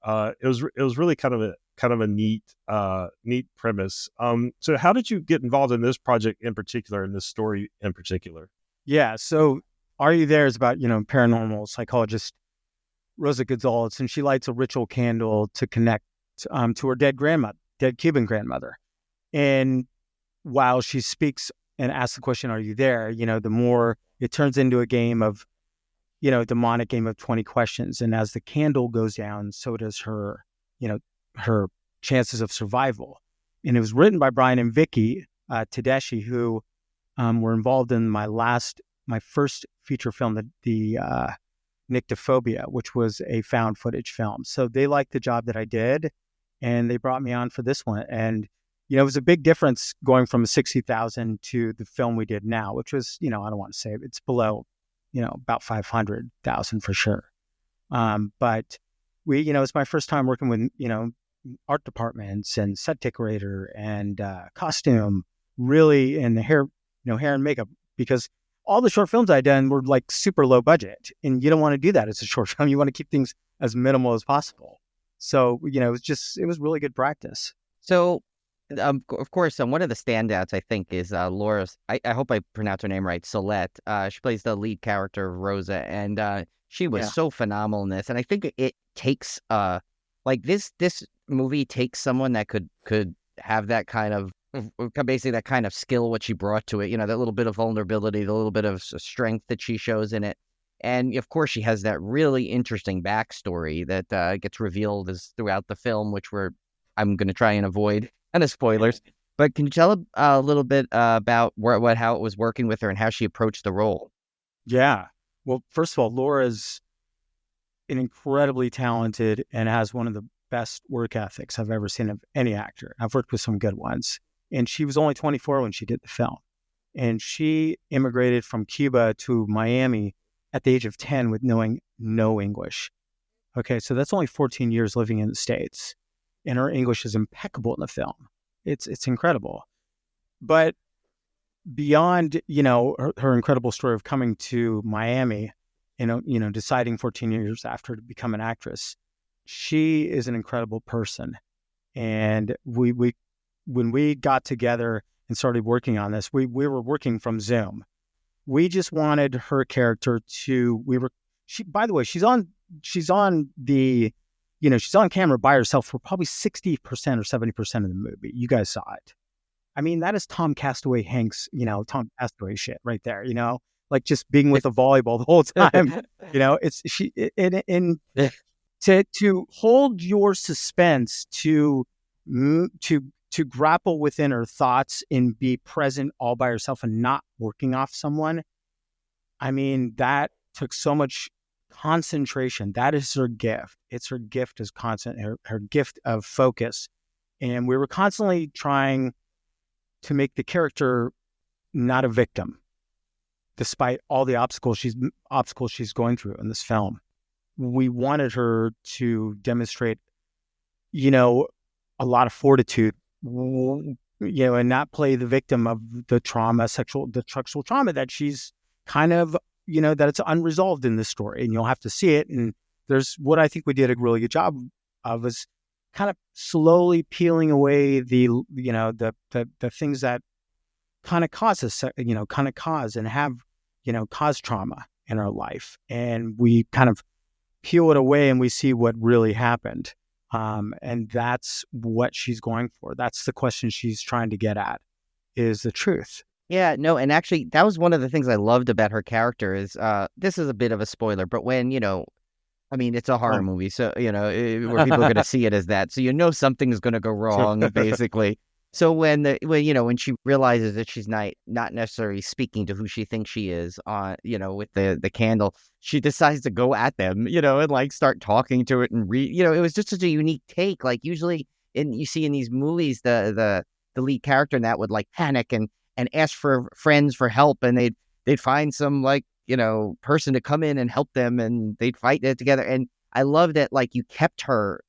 It was really kind of a neat premise. So how did you get involved in this project in particular, in this story in particular? Yeah, so Are You There is about, paranormal psychologist Rosa Gonzalez, and she lights a ritual candle to connect to her dead Cuban grandmother. And while she speaks and asks the question, "Are you there?" the more it turns into a game of, demonic game of 20 questions. And as the candle goes down, so does her, her chances of survival. And it was written by Brian and Vicky Tedeschi, who were involved in my first feature film, the Nyctophobia, which was a found footage film. So they liked the job that I did, and they brought me on for this one. And it was a big difference going from 60,000 to the film we did now, which was, I don't want to say it's below, about 500,000 for sure. But it's my first time working with, art departments and set decorator and costume, really, and the hair, hair and makeup, because all the short films I'd done were like super low budget, and you don't want to do that as a short film. You want to keep things as minimal as possible. So, it was really good practice. So, of course, one of the standouts, I think, is Laura's, I hope I pronounced her name right, Solette. She plays the lead character, Rosa, and she was so phenomenal in this. And I think it takes, like this movie takes someone that could have that kind of, basically that kind of skill, what she brought to it, that little bit of vulnerability, the little bit of strength that she shows in it. And of course, she has that really interesting backstory that gets revealed throughout the film, which I'm going to try and avoid any spoilers. But can you tell a little bit about how it was working with her and how she approached the role? Yeah. Well, first of all, Laura's an incredibly talented and has one of the best work ethics I've ever seen of any actor. I've worked with some good ones. And she was only 24 when she did the film. And she immigrated from Cuba to Miami at the age of 10 with knowing no English. Okay, so that's only 14 years living in the States. And her English is impeccable in the film. It's incredible. But beyond, her incredible story of coming to Miami, deciding 14 years after to become an actress, she is an incredible person. And when we got together and started working on this, we were working from Zoom. We just wanted her character by the way, she's on camera by herself for probably 60% or 70% of the movie. You guys saw it. I mean, that is Tom Castaway Hanks, Tom Castaway shit right there, like just being with a volleyball the whole time. To hold your suspense, to grapple within her thoughts and be present all by herself and not working off someone. I mean, that took so much concentration. That is her gift. It's her gift as her gift of focus. And we were constantly trying to make the character not a victim, despite all the obstacles she's going through in this film. We wanted her to demonstrate, a lot of fortitude, and not play the victim of the sexual trauma that she's kind of, that it's unresolved in this story, and you'll have to see it. And there's what I think we did a really good job of is kind of slowly peeling away the things that kind of cause and have, cause trauma in our life. And we kind of peel it away and we see what really happened. And that's what she's going for. That's the question she's trying to get at, is the truth. Yeah, no, and actually, that was one of the things I loved about her character is, this is a bit of a spoiler, but when, it's a horror movie, so, where people are going to see it as that. So, something's going to go wrong, basically. So when she realizes that she's not necessarily speaking to who she thinks she is, with the candle, she decides to go at them, and like start talking to it and read. It was just such a unique take. Like usually, you see in these movies, the lead character in that would like panic and ask for friends for help, and they'd find some person to come in and help them, and they'd fight it together. And I love that like you kept her,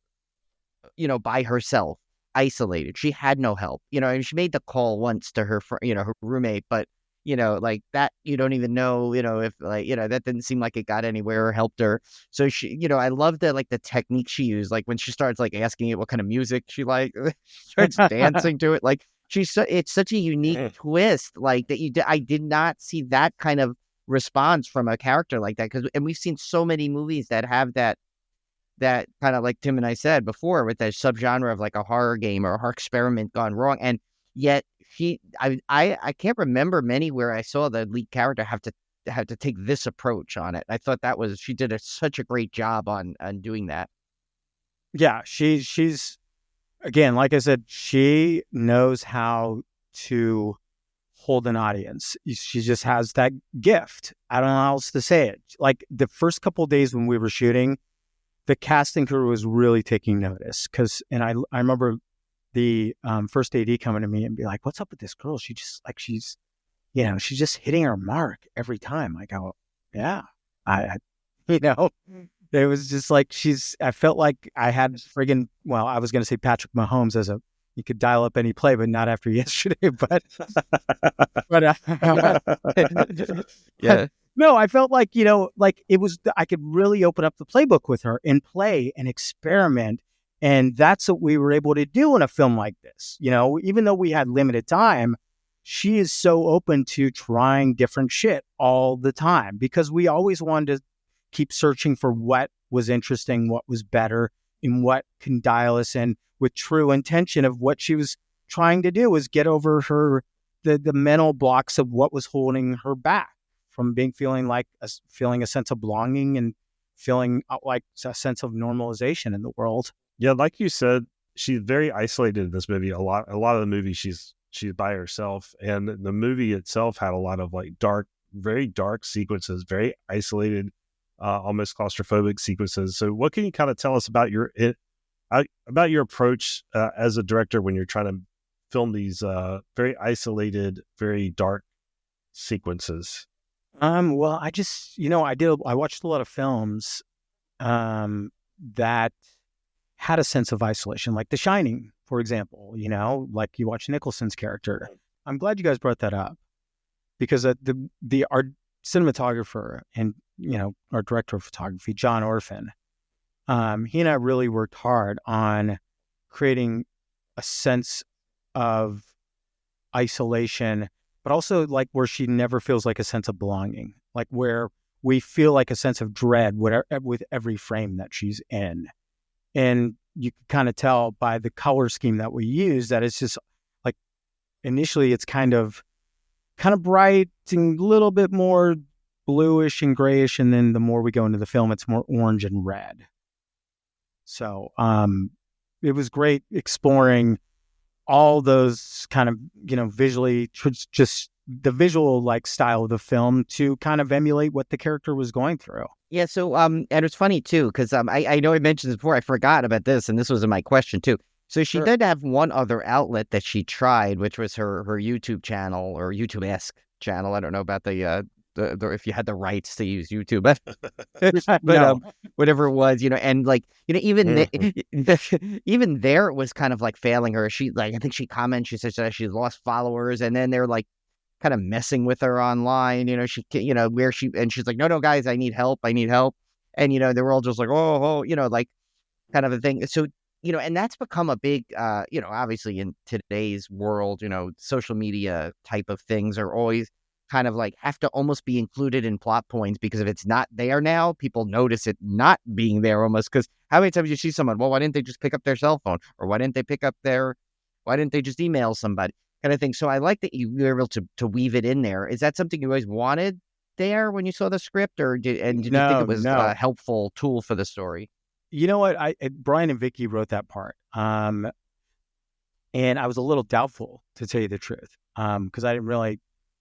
by herself, isolated. She had no help, and she made the call once to her, her roommate, but like that, you don't even know, if that didn't seem like it got anywhere or helped her. So she, I love that, like the technique she used, like when she starts like asking it what kind of music she like, starts dancing to it. Like it's such a unique twist, like that I did not see that kind of response from a character like that. And we've seen so many movies that have that kind of, like Tim and I said before, with that subgenre of like a horror game or a horror experiment gone wrong. And yet I can't remember many where I saw the lead character have to take this approach on it. I thought she did such a great job on doing that. Yeah, she's again, like I said, she knows how to hold an audience. She just has that gift. I don't know how else to say it. Like the first couple of days when we were shooting, the casting crew was really taking notice and I remember the first AD coming to me and be like, "What's up with this girl? She just like she's just hitting her mark every time." I go, "Yeah, I It was just like I felt like I had friggin', well, I was going to say Patrick Mahomes you could dial up any play, but not after yesterday. But Yeah. no, I felt like, like I could really open up the playbook with her and play and experiment. And that's what we were able to do in a film like this. Even though we had limited time, she is so open to trying different shit all the time because we always wanted to keep searching for what was interesting, what was better, and what can dial us in with true intention of what she was trying to do was get over the mental blocks of what was holding her back from feeling a sense of belonging and feeling like a sense of normalization in the world. Yeah, like you said, she's very isolated in this movie. A lot of the movie she's by herself, and the movie itself had a lot of like very dark sequences, very isolated, almost claustrophobic sequences. So, what can you kind of tell us about your approach as a director when you're trying to film these very isolated, very dark sequences? Well, I just, I watched a lot of films that had a sense of isolation, like The Shining, for example, like you watch Nicholson's character. I'm glad you guys brought that up because our cinematographer and, our director of photography, John Orphan, he and I really worked hard on creating a sense of isolation, but also like where she never feels like a sense of belonging, like where we feel like a sense of dread with every frame that she's in. And you can kind of tell by the color scheme that we use that it's just like initially it's kind of bright and a little bit more bluish and grayish, and then the more we go into the film, it's more orange and red. So it was great exploring all those kind of, visually, just the visual like style of the film to kind of emulate what the character was going through. Yeah. So, and it's funny too, because I know I mentioned this before. I forgot about this, and this was in my question too. So she did have one other outlet that she tried, which was her YouTube channel or YouTube-esque channel. I don't know about the if you had the rights to use YouTube, but No. whatever it was, and like, even even there it was kind of like failing her. She like, I think she commented, she said that she's lost followers, and then they're like kind of messing with her online, where and she's like, no, guys, I need help. And, they were all just like, oh, like kind of a thing. So, and that's become a big, obviously in today's world, social media type of things are always kind of like have to almost be included in plot points, because if it's not there now, people notice it not being there almost. Because how many times do you see someone, well, why didn't they just pick up their cell phone? Or why didn't they just email somebody? Kind of thing. So I like that you were able to weave it in there. Is that something you always wanted there when you saw the script, or did you think it was a helpful tool for the story? You know what? Brian and Vicky wrote that part. And I was a little doubtful, to tell you the truth. Because I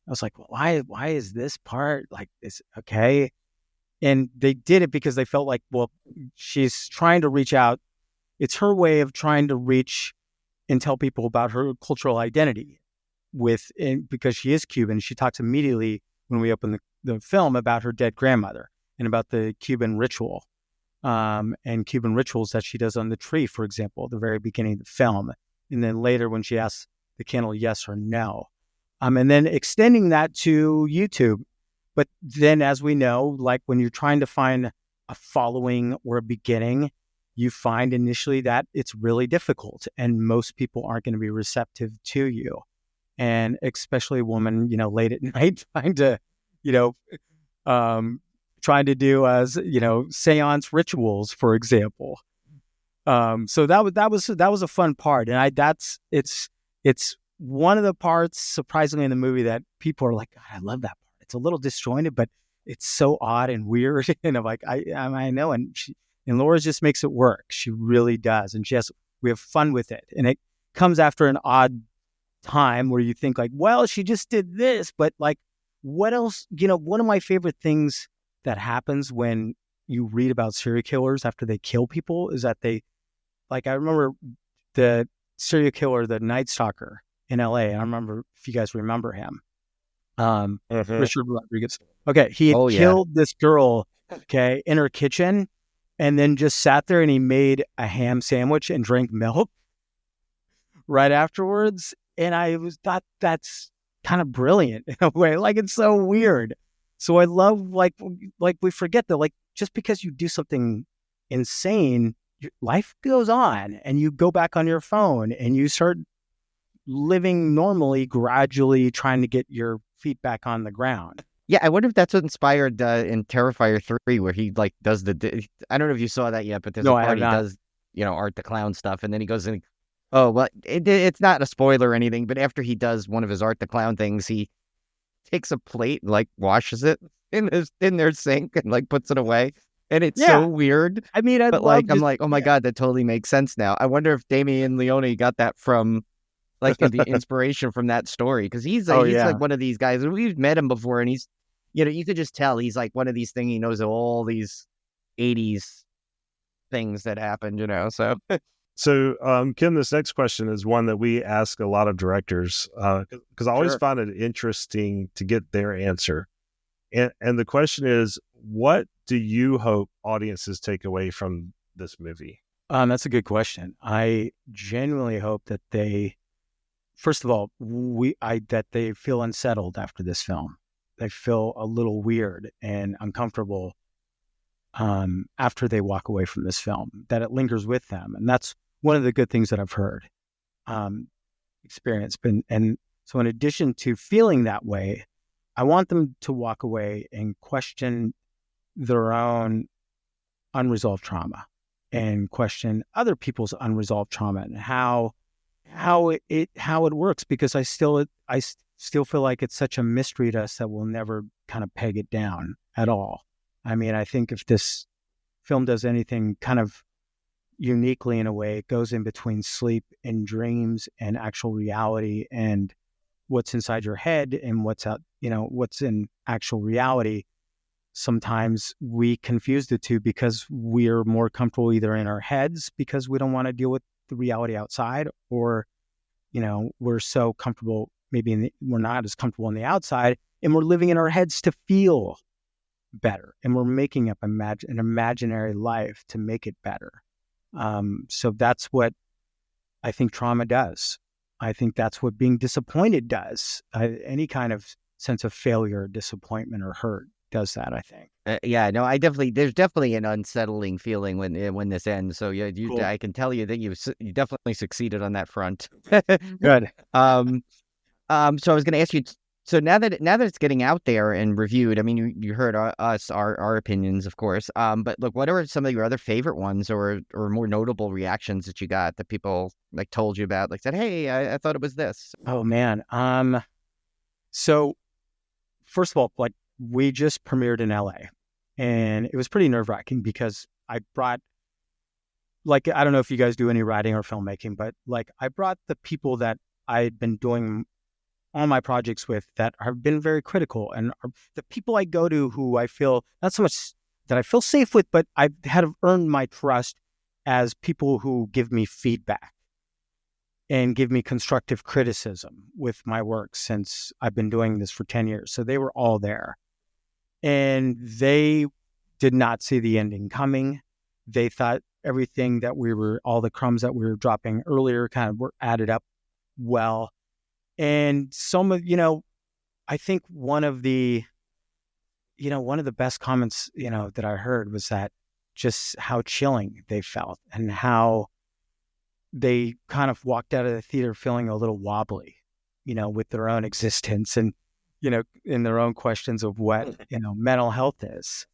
was like, well, why is this part like this? Okay. And they did it because they felt like, well, she's trying to reach out. It's her way of trying to reach and tell people about her cultural identity because she is Cuban. She talks immediately when we open the film about her dead grandmother and about the Cuban ritual. And Cuban rituals that she does on the tree, for example, at the very beginning of the film. And then later when she asks the candle yes or no. And then extending that to YouTube. But then, as we know, like when you're trying to find a following or a beginning, you find initially that it's really difficult and most people aren't going to be receptive to you. And especially a woman, late at night trying to do seance rituals, for example. So that was a fun part. And it's one of the parts, surprisingly, in the movie that people are like, God, I love that part. It's a little disjointed, but it's so odd and weird. And I'm like, I know. And Laura just makes it work. She really does. And we have fun with it. And it comes after an odd time where you think like, well, she just did this, but like, what else? One of my favorite things that happens when you read about serial killers after they kill people is that I remember the serial killer, the Night Stalker in LA. I remember if you guys remember him. Richard Rodriguez. Okay. He had killed this girl, in her kitchen. and then just sat there and he made a ham sandwich and drank milk right afterwards. And I was thought that's kind of brilliant in a way. Like, it's so weird. So I love, like we forget that, like, just because you do something insane, your life goes on and you go back on your phone and you start living normally, gradually trying to get your feet back on the ground. Yeah, I wonder if that's what inspired in Terrifier 3, where he like does I don't know if you saw that yet, but there's No, a I have part he not. does, Art the Clown stuff, and then he goes and oh, well, it's not a spoiler or anything, but after he does one of his Art the Clown things, he takes a plate and like washes it in their sink and like puts it away, and it's so weird. I mean, But like I'm like, oh my god, that totally makes sense now. I wonder if Damien Leone got that from like the inspiration from that story, because he's like one of these guys, and we've met him before, and he's you could just tell he's like one of these things. He knows all these 80s things that happened, so. So, Kim, this next question is one that we ask a lot of directors because I always find it interesting to get their answer. And the question is, what do you hope audiences take away from this movie? That's a good question. I genuinely hope that they, first of all, that they feel unsettled after this film. They feel a little weird and uncomfortable after they walk away from this film, that it lingers with them. And that's one of the good things that I've heard, experienced. And so in addition to feeling that way, I want them to walk away and question their own unresolved trauma and question other people's unresolved trauma and how it works, because I still feel like it's such a mystery to us that we'll never kind of peg it down at all. I mean, I think if this film does anything kind of uniquely in a way, it goes in between sleep and dreams and actual reality and what's inside your head and what's out, what's in actual reality. Sometimes we confuse the two because we're more comfortable either in our heads because we don't want to deal with the reality outside, or, we're so comfortable, maybe we're not as comfortable on the outside and we're living in our heads to feel better. And we're making up an imaginary life to make it better. So that's what I think trauma does. I think that's what being disappointed does. Any kind of sense of failure, disappointment, or hurt does that, I think. There's definitely an unsettling feeling when this ends. So cool. I can tell you that you definitely succeeded on that front. Good. So I was going to ask you, so now that it's getting out there and reviewed, I mean, you heard our opinions, of course. But look, what are some of your other favorite ones or more notable reactions that you got that people like told you about, like said, hey, I thought it was this? Oh man. So first of all, like, we just premiered in LA and it was pretty nerve-wracking because I brought, like, I don't know if you guys do any writing or filmmaking, but like I brought the people that I'd been doing all my projects with that have been very critical and are the people I go to who I feel not so much that I feel safe with, but I had earned my trust as people who give me feedback and give me constructive criticism with my work since I've been doing this for 10 years. So they were all there. And they did not see the ending coming. They thought everything that all the crumbs that we were dropping earlier kind of were added up well. And some of, I think one of the best comments, that I heard was that just how chilling they felt and how they kind of walked out of the theater feeling a little wobbly, with their own existence and, in their own questions of what, mental health is.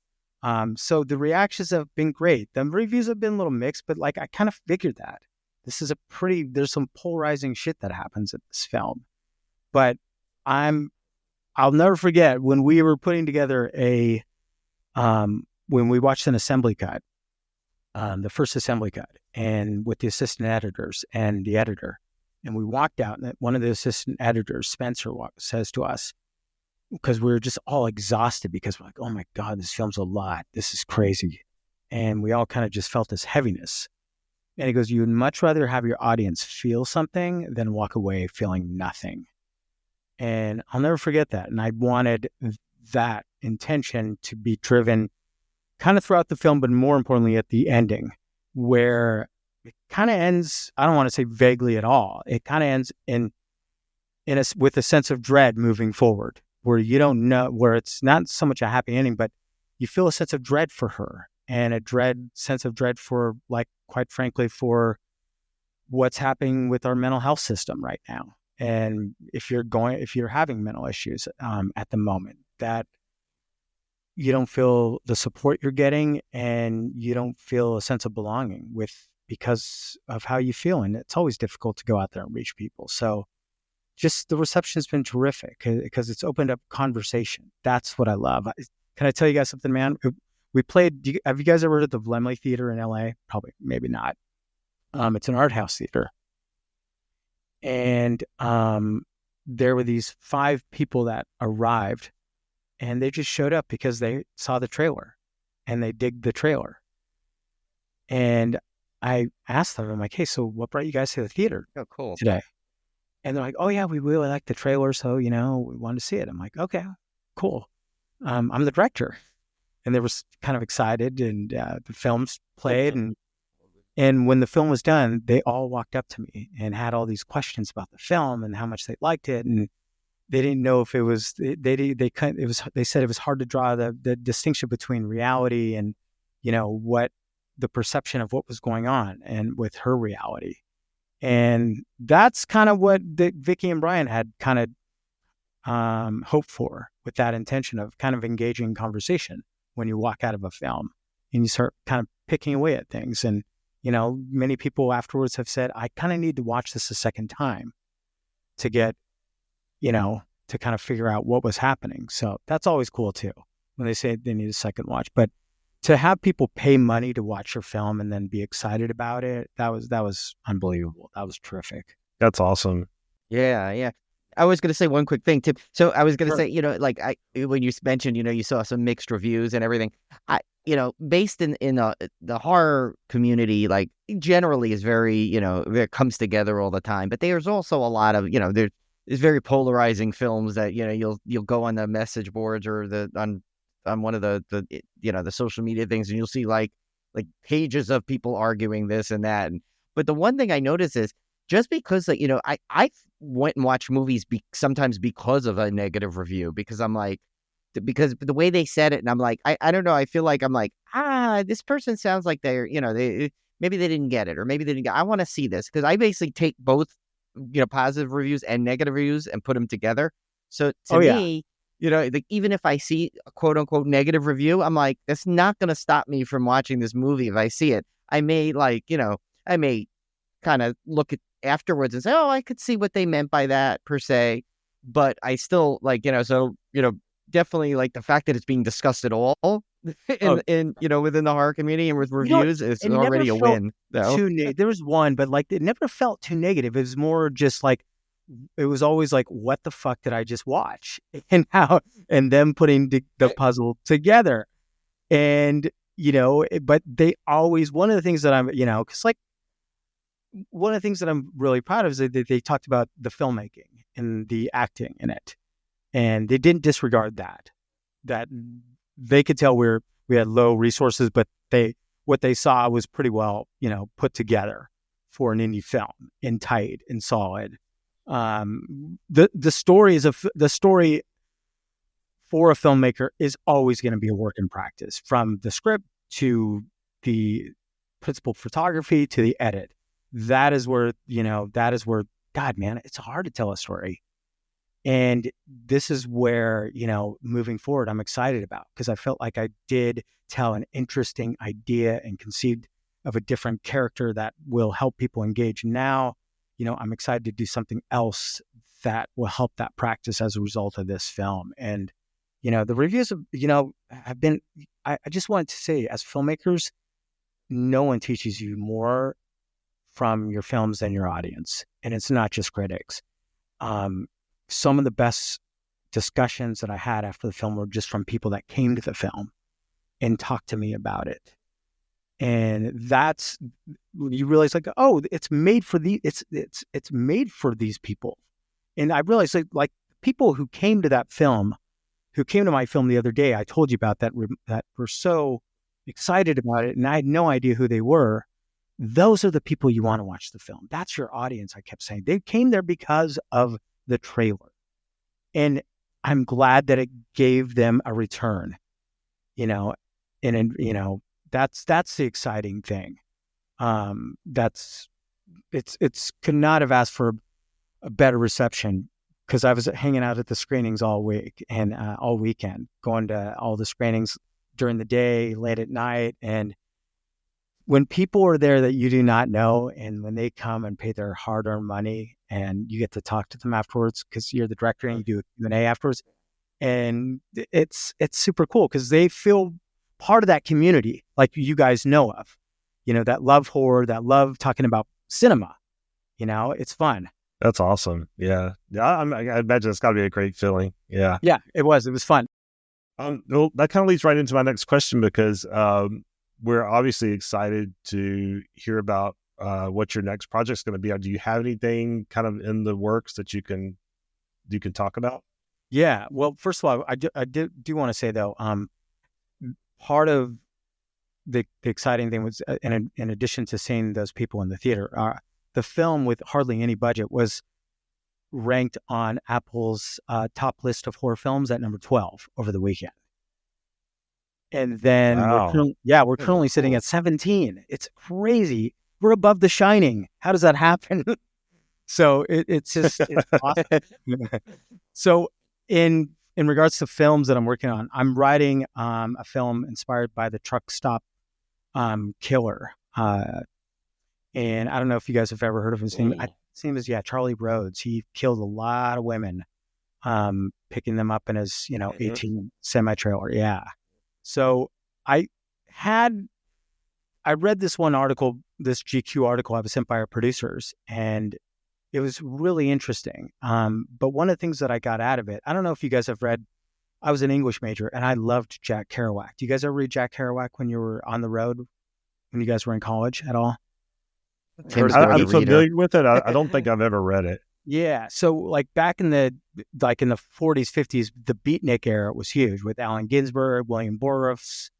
So the reactions have been great. The reviews have been a little mixed, but like, I kind of figured that there's some polarizing shit that happens in this film, but I'll never forget when we were putting together when we watched an assembly cut, the first assembly cut, and with the assistant editors and the editor, and we walked out, and one of the assistant editors, Spencer, says to us, because we were just all exhausted because we're like, oh my God, this film's a lot. This is crazy. And we all kind of just felt this heaviness. And he goes, you would much rather have your audience feel something than walk away feeling nothing. And I'll never forget that. And I wanted that intention to be driven kind of throughout the film, but more importantly at the ending, where it kind of ends, I don't want to say vaguely at all. It kind of ends with a sense of dread moving forward, where you don't know, where it's not so much a happy ending, but you feel a sense of dread for her, and sense of dread for, like, quite frankly, for what's happening with our mental health system right now. And if you're having mental issues at the moment, that you don't feel the support you're getting, and you don't feel a sense of belonging because of how you feel. And it's always difficult to go out there and reach people. So just the reception has been terrific because it's opened up conversation. That's what I love. Can I tell you guys something, man? We played, have you guys ever heard of the Vlemley Theater in LA? Probably, maybe not. It's an art house theater. And there were these 5 people that arrived, and they just showed up because they saw the trailer and they digged the trailer. And I asked them, I'm like, hey, so what brought you guys to the theater today? And they're like, oh yeah, we really like the trailer, so, we wanted to see it. I'm like, okay, cool. I'm the director. And they were kind of excited, and the films played, and when the film was done, they all walked up to me and had all these questions about the film and how much they liked it, and they didn't know if it was they said it was hard to draw the distinction between reality and what the perception of what was going on and with her reality. And that's kind of what Vicky and Brian had kind of hoped for, with that intention of kind of engaging conversation when you walk out of a film and you start kind of picking away at things. And many people afterwards have said, I kind of need to watch this a second time to get, to kind of figure out what was happening. So that's always cool too, when they say they need a second watch. But to have people pay money to watch your film and then be excited about it, that was unbelievable. That was terrific. That's awesome. Yeah. I was going to say one quick thing too. So I was going to say, when you mentioned, you saw some mixed reviews and everything, based in the horror community, like, generally is very, it comes together all the time. But there's also a lot of, there's very polarizing films that, you'll go on the message boards or on one of the social media things, and you'll see like pages of people arguing this and that. But the one thing I notice is, just because, I went and watched movies sometimes because of a negative review, because I'm like, because the way they said it, and I'm like, I don't know, I feel like I'm like, this person sounds like they're, maybe they didn't get it, or maybe they didn't get, I want to see this, because I basically take both, positive reviews and negative reviews and put them together. So to me, like, even if I see a quote unquote negative review, I'm like, that's not going to stop me from watching this movie. If I see it, I may kind of look at afterwards and say, oh, I could see what they meant by that per se. But I still definitely, like, the fact that it's being discussed at all in within the horror community and with reviews is already a win. There was one, but like, it never felt too negative. It was more just like, it was always like, what the fuck did I just watch? And them putting the puzzle together. And, but they always, one of the things that I'm, because like, one of the things that I'm really proud of is that they talked about the filmmaking and the acting in it. And they didn't disregard that they could tell we had low resources, but what they saw was pretty well, put together for an indie film, and tight and solid. The story for a filmmaker is always going to be a work in practice, from the script to the principal photography to the edit. That is where, God, man, it's hard to tell a story. And this is where, moving forward, I'm excited about, because I felt like I did tell an interesting idea and conceived of a different character that will help people engage. Now, I'm excited to do something else that will help that practice as a result of this film. And, the reviews, have been, I just wanted to say, as filmmakers, no one teaches you more from your films than your audience. And it's not just critics. Some of the best discussions that I had after the film were just from people that came to the film and talked to me about it. And that's, you realize, like, oh, it's made for it's made for these people. And I realized, like people who came to my film the other day, I told you about that were so excited about it, and I had no idea who they were, those are the people you want to watch the film. That's your audience, I kept saying. They came there because of the trailer. And I'm glad that it gave them a return, you know, and you know, that's the exciting thing. It's could not have asked for a better reception, because I was hanging out at the screenings all week and all weekend, going to all the screenings during the day, late at night. And when people are there that you do not know, and when they come and pay their hard-earned money, and you get to talk to them afterwards because you're the director and you do a Q&A afterwards, and it's super cool because they feel part of that community, like you guys know of, you know, that love horror, that love talking about cinema. You know, it's fun. That's awesome. Yeah. I imagine it's got to be a great feeling. Yeah. Yeah, it was fun. Well, that kind of leads right into my next question, because we're obviously excited to hear about what your next project's going to be. Do you have anything kind of in the works that you can talk about? Yeah. Well, first of all, I do want to say though, part of the exciting thing was, in addition to seeing those people in the theater, the film, with hardly any budget, was ranked on Apple's top list of horror films at number 12 over the weekend. And then we're currently sitting at 17. It's crazy. We're above The Shining. How does that happen? So it's awesome. So in regards to films that I'm working on, I'm writing a film inspired by the truck stop killer. And I don't know if you guys have ever heard of his name. His name is Charlie Rhodes. He killed a lot of women, picking them up in his 18 semi trailer. Yeah. So I read this one article, this GQ article I was sent by our producers, and it was really interesting. But one of the things that I got out of it, I don't know if you guys have read, I was an English major and I loved Jack Kerouac. Do you guys ever read Jack Kerouac when you were on the road, when you guys were in college at all? I'm familiar with it. I don't think I've ever read it. Yeah. So like back in the 40s, 50s, the beatnik era was huge with Allen Ginsberg, William Burroughs,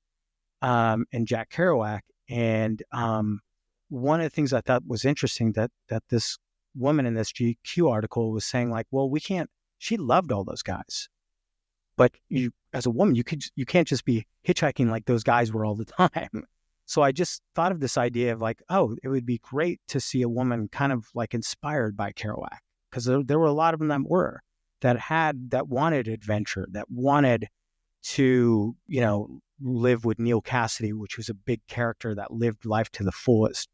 and Jack Kerouac. And one of the things I thought was interesting that this woman in this GQ article was saying, like, well, she loved all those guys, but you, as a woman, you can't just be hitchhiking like those guys were all the time. So I just thought of this idea of like, oh, it would be great to see a woman kind of like inspired by Kerouac, because there were a lot of them that wanted adventure, that wanted to, live with Neil Cassidy, which was a big character that lived life to the fullest.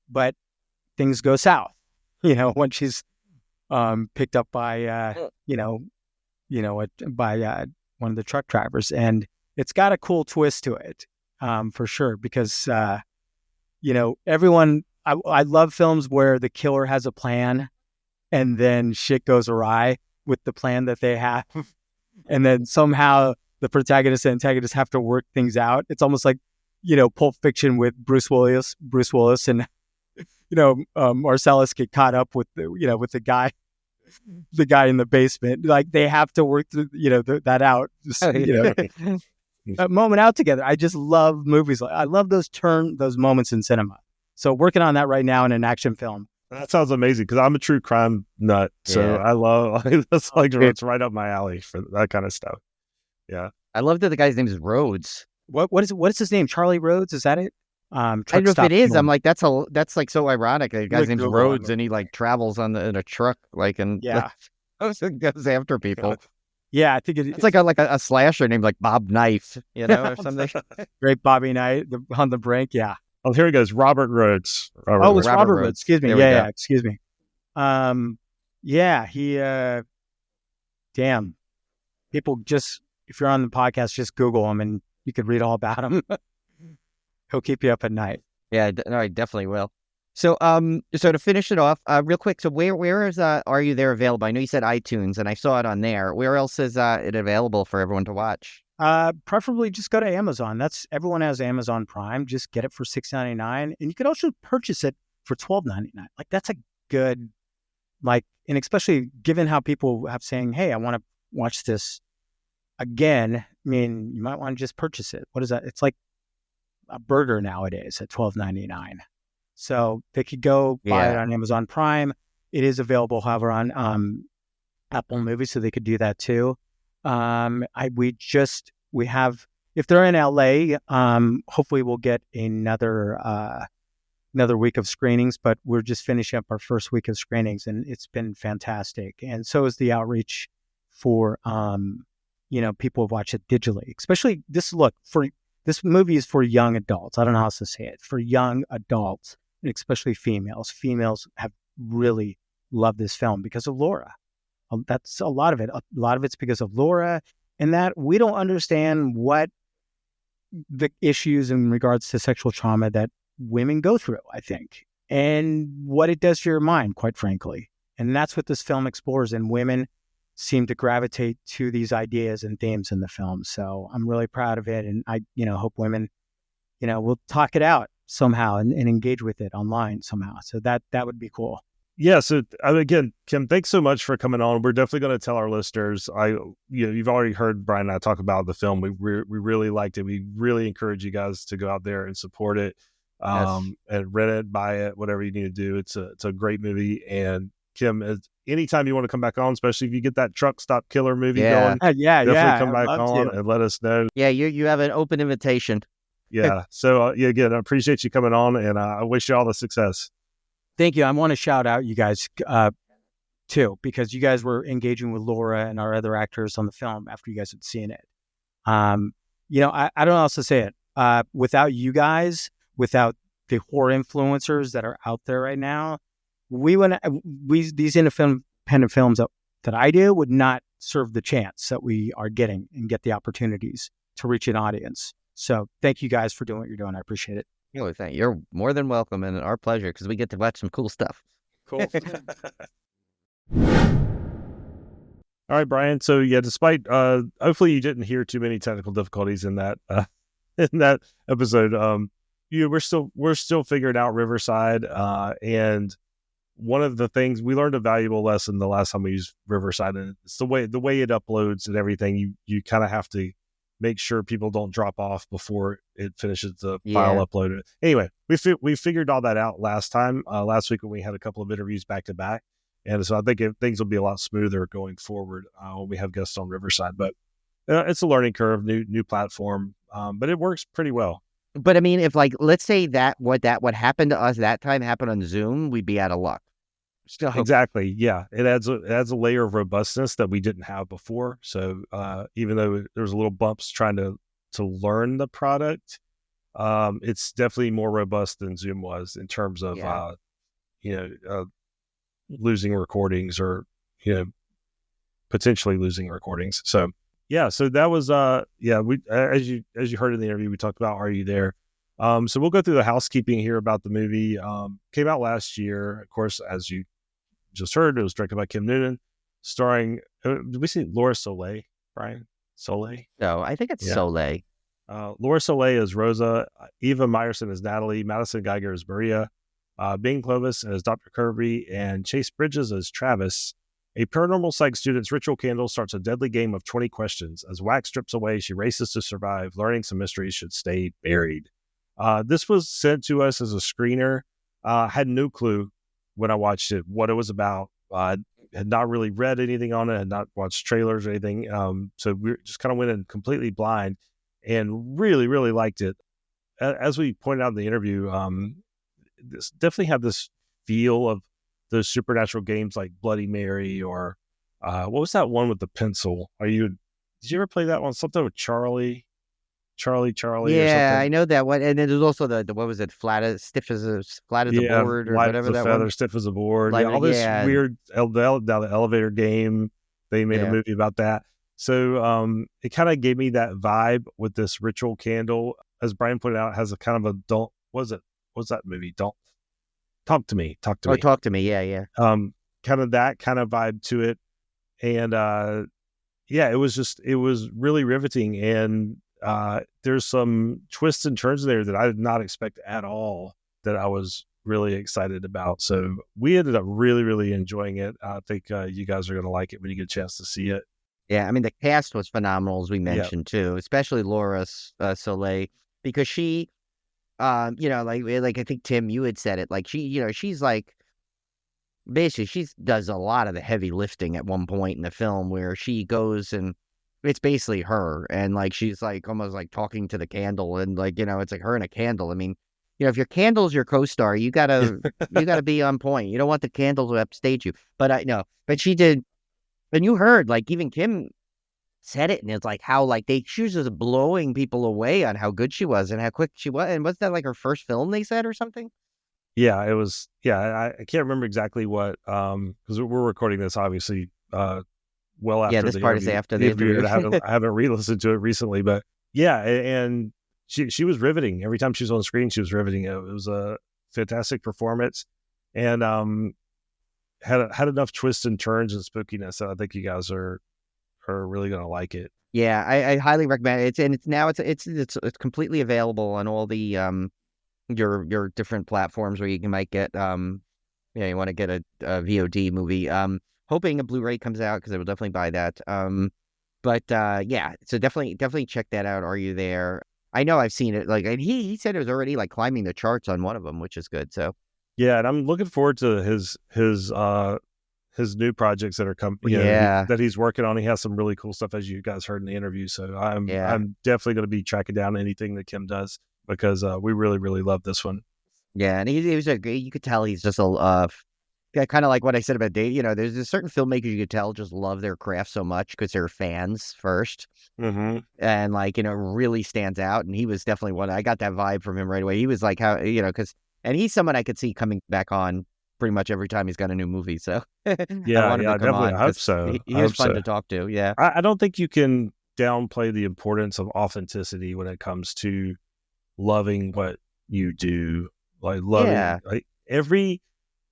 But things go south, when she's picked up by, by one of the truck drivers. And it's got a cool twist to it, for sure, because, everyone, I love films where the killer has a plan and then shit goes awry with the plan that they have. And then somehow the protagonist and antagonist have to work things out. It's almost like, Pulp Fiction with Bruce Willis and, Marcellus get caught up with with the guy in the basement. Like they have to work through, that out, just, a moment out together. I just love movies. I love those moments in cinema. So working on that right now in an action film. That sounds amazing, because I'm a true crime nut. So I love, that's like, it's right up my alley for that kind of stuff. Yeah. I love that the guy's name is Rhodes. What is his name? Charlie Rhodes? Is that it? I don't know if it is. I'm like, that's like so ironic. The guy's name's Rhodes and he like travels in a truck, like, and goes after people. Yeah, I think it's like a slasher named like Bob Knife, or something. Great Bobby Knight on the brink. Yeah. Oh, here he goes. Robert Rhodes. It's Robert Rhodes. Excuse me. Yeah, excuse me. He, damn. People just, if you're on the podcast, just Google him and you could read all about him. He'll keep you up at night. Yeah, I definitely will. So, so to finish it off, real quick. So where is, Are You There available? I know you said iTunes and I saw it on there. Where else is it available for everyone to watch? Preferably just go to Amazon. Everyone has Amazon Prime. Just get it for $6.99, and you could also purchase it for $12.99. Like that's a good, and especially given how people have saying, "Hey, I want to watch this again." I mean, you might want to just purchase it. What is that? It's like a burger nowadays at $12.99. So they could go buy it on Amazon Prime. It is available, however, on Apple Movies, so they could do that too. We have, if they're in LA, hopefully we'll get another week of screenings, but we're just finishing up our first week of screenings, and it's been fantastic. And so is the outreach for people who watch it digitally. Especially this movie is for young adults. I don't know how else to say it. For young adults, and especially females. Females have really loved this film because of Laura. That's a lot of it. A lot of it's because of Laura, and that we don't understand what the issues in regards to sexual trauma that women go through, I think, and what it does to your mind, quite frankly. And that's what this film explores, and women seem to gravitate to these ideas and themes in the film. So I'm really proud of it, and I hope women will talk it out somehow and engage with it online somehow. So that would be cool. Yeah. So again, Kim, thanks so much for coming on. We're definitely going to tell our listeners. You've already heard Brian and I talk about the film. We really liked it. We really encourage you guys to go out there and support it, and rent it, buy it, whatever you need to do. It's a great movie. And Kim, anytime you want to come back on, especially if you get that truck stop killer movie going, definitely come back on and let us know. Yeah, you have an open invitation. Yeah. So again, I appreciate you coming on, and I wish you all the success. Thank you. I want to shout out you guys too, because you guys were engaging with Laura and our other actors on the film after you guys had seen it. I don't know how else to say it. Without you guys, without the horror influencers that are out there right now, these independent films that I do would not serve the chance that we are getting and get the opportunities to reach an audience. So thank you guys for doing what you're doing. I appreciate it. Oh, thank you. You're more than welcome, and our pleasure, because we get to watch some cool stuff. Cool. All right, Brian. So yeah, despite hopefully you didn't hear too many technical difficulties in that episode. We're still figuring out Riverside, and one of the things we learned a valuable lesson the last time we used Riverside, and it's the way it uploads and everything. You kind of have to make sure people don't drop off before it finishes the file upload. Anyway, we figured all that out last week when we had a couple of interviews back to back. And so I think things will be a lot smoother going forward when we have guests on Riverside. But it's a learning curve, new platform, but it works pretty well. But I mean, if let's say what happened to us that time happened on Zoom, we'd be out of luck. Still exactly, yeah. It adds a layer of robustness that we didn't have before. So even though there was a little bumps trying to learn the product, it's definitely more robust than Zoom was in terms of losing recordings or potentially losing recordings. So yeah, so that was we as you heard in the interview, we talked about Are You There? So we'll go through the housekeeping here about the movie. Came out last year, of course, as you just heard. It was directed by Kim Noonan, starring did we see Laura Soleil, Brian? Soleil? No, I think it's Soleil. Laura Soleil is Rosa, Eva Meyerson is Natalie, Madison Geiger is Maria, Bing Clovis as Dr. Kirby, and Chase Bridges as Travis. A paranormal psych student's ritual candle starts a deadly game of 20 questions. As wax strips away, she races to survive, learning some mysteries should stay buried. This was sent to us as a screener. Had no clue when I watched it what it was about. Had not really read anything on it, had not watched trailers or anything. So we just kind of went in completely blind and really, really liked it. As we pointed out in the interview, this definitely had this feel of those supernatural games like Bloody Mary or what was that one with the pencil? Did you ever play that one? Something with Charlie. Yeah, or something. I know that one. And then there's also the what was it? Stiff as a board or whatever that feather, one. Stiff as a board. Light, all this weird the elevator game. They made a movie about that. So it kind of gave me that vibe with this ritual candle. As Brian pointed out, it has a kind of adult. What's that movie? Don't talk to me. Talk to me. Talk to me. Yeah. Kind of that kind of vibe to it, and it was really riveting and. There's some twists and turns there that I did not expect at all that I was really excited about. So we ended up really, really enjoying it. I think you guys are going to like it when you get a chance to see it. Yeah, I mean, the cast was phenomenal, as we mentioned, too, especially Laura Soleil, because she like I think Tim, you had said it. Like she's like basically she does a lot of the heavy lifting at one point in the film where she goes and it's basically her and like she's like almost like talking to the candle and like it's like her and a candle. I mean, if your candle's your co-star, you gotta be on point. You don't want the candle to upstage you. But I know, but she did, and you heard like even Kim said it, and it's like how like she was just blowing people away on how good she was and how quick she was. And wasn't that like her first film they said or something? Yeah, it was. Yeah, I can't remember exactly what because we're recording this obviously well after this the part interview, is after the interview. and I haven't re-listened to it recently, but yeah, and she was riveting every time she was on screen. She was riveting. It was a fantastic performance, and had enough twists and turns and spookiness. So I think you guys are really gonna like it. Yeah, I highly recommend it. It's completely available on all the your different platforms where you might get you want to get a VOD movie. Hoping a Blu-ray comes out because I will definitely buy that. But yeah, so definitely check that out. Are you there? I know I've seen it. Like, and he said it was already like climbing the charts on one of them, which is good. So yeah, and I'm looking forward to his new projects that are coming. Yeah. That he's working on. He has some really cool stuff, as you guys heard in the interview. So I'm Yeah. definitely going to be tracking down anything that Kim does because we really love this one. Yeah, and he was you could tell he's just kind of like what I said about Dave. There's a certain filmmakers you could tell just love their craft so much because they're fans first, and like really stands out. And he was definitely one. I got that vibe from him right away. He was like how and he's someone I could see coming back on pretty much every time he's got a new movie. So yeah, I want him to come definitely. on I hope so. He was fun to talk to. Yeah, I don't think you can downplay the importance of authenticity when it comes to loving what you do. Like loving like every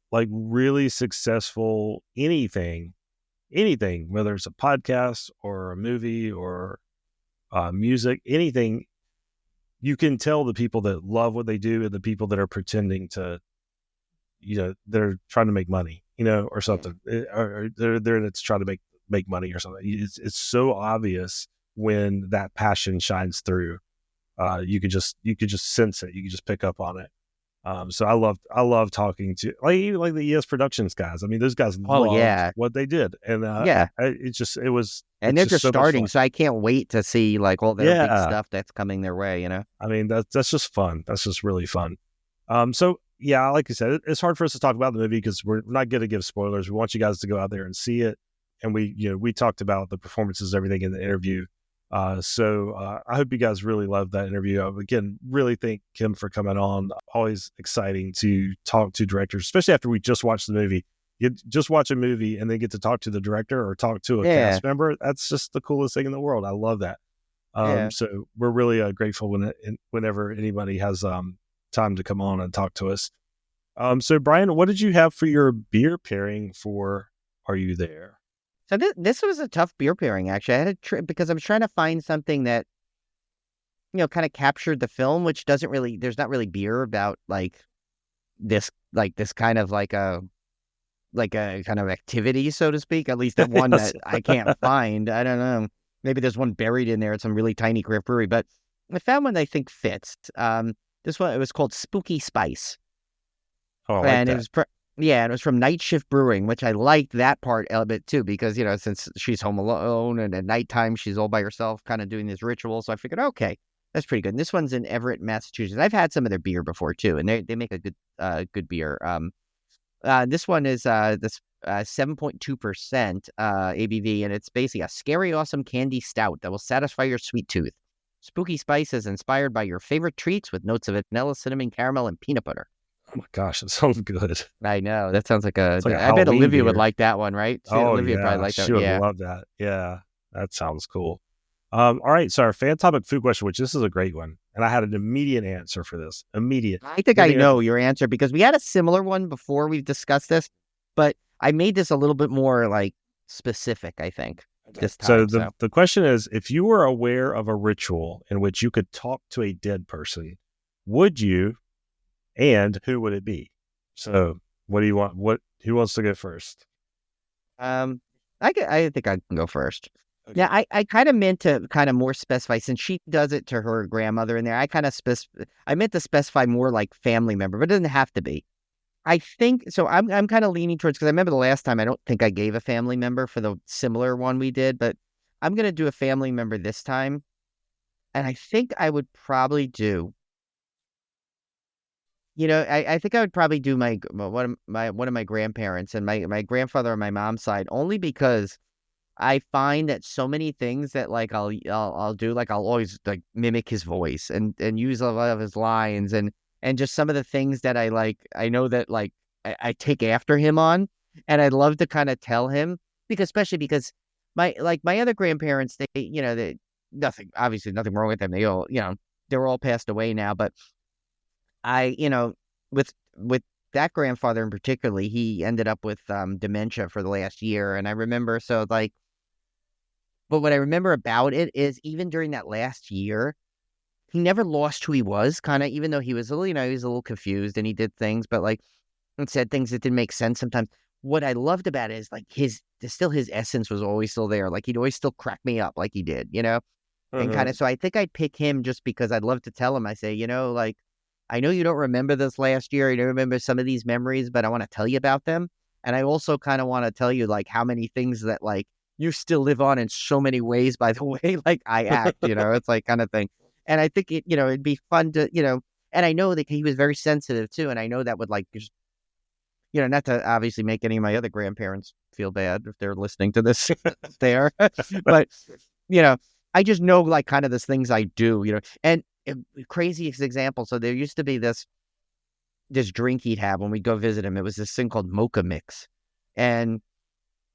like really successful anything, whether it's a podcast or a movie or music, anything, you can tell the people that love what they do and the people that are pretending to, they're trying to make money, or something, or they're in it to try to make money or something. It's so obvious when that passion shines through. You could just sense it. You could just pick up on it. So I love talking to even like the ES Productions guys. I mean, those guys loved what they did, and it was, and they're just so starting. So I can't wait to see like all their big stuff that's coming their way. I mean, that's just fun. That's just really fun. So yeah, like I said, it's hard for us to talk about the movie because we're not going to give spoilers. We want you guys to go out there and see it, and we talked about the performances, everything in the interview. So I hope you guys really loved that interview. Again, really thank Kim for coming on. Always exciting to talk to directors, especially after we just watched the movie. You just watch a movie and then get to talk to the director or talk to a cast member. That's just the coolest thing in the world. I love that. So we're really grateful whenever anybody has time to come on and talk to us. So Brian, what did you have for your beer pairing for Are You There? So this was a tough beer pairing, actually. I had because I was trying to find something that, kind of captured the film, which doesn't really, there's not really beer about this kind of like a kind of activity, so to speak. At least that one that I can't find. I don't know. Maybe there's one buried in there at some really tiny craft brewery, but I found one that I think fits. This one, it was called Spooky Spice. Oh, I like that. And it was from Night Shift Brewing, which I liked that part a bit too, because, since she's home alone and at nighttime she's all by herself kind of doing this ritual. So I figured, okay, that's pretty good. And this one's in Everett, Massachusetts. I've had some of their beer before too, and they make a good beer. This one is this 7.2% ABV, and it's basically a scary, awesome candy stout that will satisfy your sweet tooth. Spooky Spice is inspired by your favorite treats with notes of vanilla, cinnamon, caramel, and peanut butter. Oh my gosh, that sounds good. I know. That sounds like I bet Halloween Olivia beer. would like that one, right? Olivia probably like that. She would love that. Yeah, that sounds cool. All right, so our fan topic food question, which this is a great one, and I had an immediate answer for this. Immediate. I think I know your answer because we had a similar one before we discussed this, but I made this a little bit more specific, I think. This time, so the question is, if you were aware of a ritual in which you could talk to a dead person, would you? And who would it be? So, what do you want? Who wants to go first? I think I can go first. Yeah, I kind of meant to kind of more specify, since she does it to her grandmother in there. I meant to specify more like family member, but it doesn't have to be. I think so. I'm kind of leaning towards, because I remember the last time I don't think I gave a family member for the similar one we did, but I'm gonna do a family member this time, and I think I would probably do. I think I would probably do one of my grandparents, and my grandfather on my mom's side, only because I find that so many things that like I'll do, like I'll always like mimic his voice and use a lot of his lines, and just some of the things that I know that like I take after him on, and I'd love to kind of tell him, because especially because my other grandparents, they nothing, obviously nothing wrong with them, they all, they're all passed away now, but I, with that grandfather in particularly, he ended up with dementia for the last year, and I remember, so like, but what I remember about it is, even during that last year, he never lost who he was, kind of, even though he was a little, he was a little confused and he did things, but like, and said things that didn't make sense sometimes. What I loved about it is like his essence was always still there. Like, he'd always still crack me up like he did, and kind of, so I think I'd pick him just because I'd love to tell him, I say, like, I know you don't remember this last year, you don't remember some of these memories, but I want to tell you about them. And I also kind of want to tell you like how many things that like you still live on in so many ways by the way, like I act, it's like kind of thing. And I think it'd be fun to, and I know that he was very sensitive too. And I know that would like just, not to obviously make any of my other grandparents feel bad if they're listening to this there, but, I just know like kind of the things I do, and craziest example. So there used to be this drink he'd have when we'd go visit him. It was this thing called Mocha Mix. And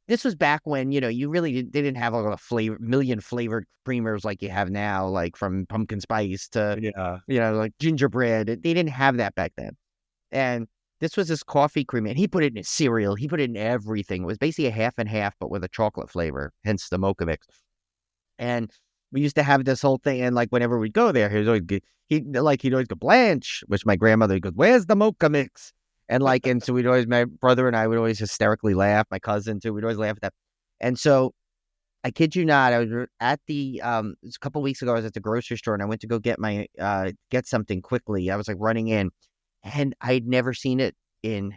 this was back when, you really they didn't have a million flavored creamers like you have now, like from pumpkin spice to, like gingerbread. They didn't have that back then. And this was this coffee creamer, and he put it in his cereal. He put it in everything. It was basically a half and half, but with a chocolate flavor, hence the Mocha Mix. And we used to have this whole thing, and like whenever we'd go there, he'd always go, Blanche, which my grandmother would go, where's the Mocha Mix? And like, and so my brother and I would always hysterically laugh, my cousin too, we'd always laugh at that. And so I kid you not, I was at it was a couple of weeks ago, I was at the grocery store, and I went to go get get something quickly. I was like running in, and I'd never seen it in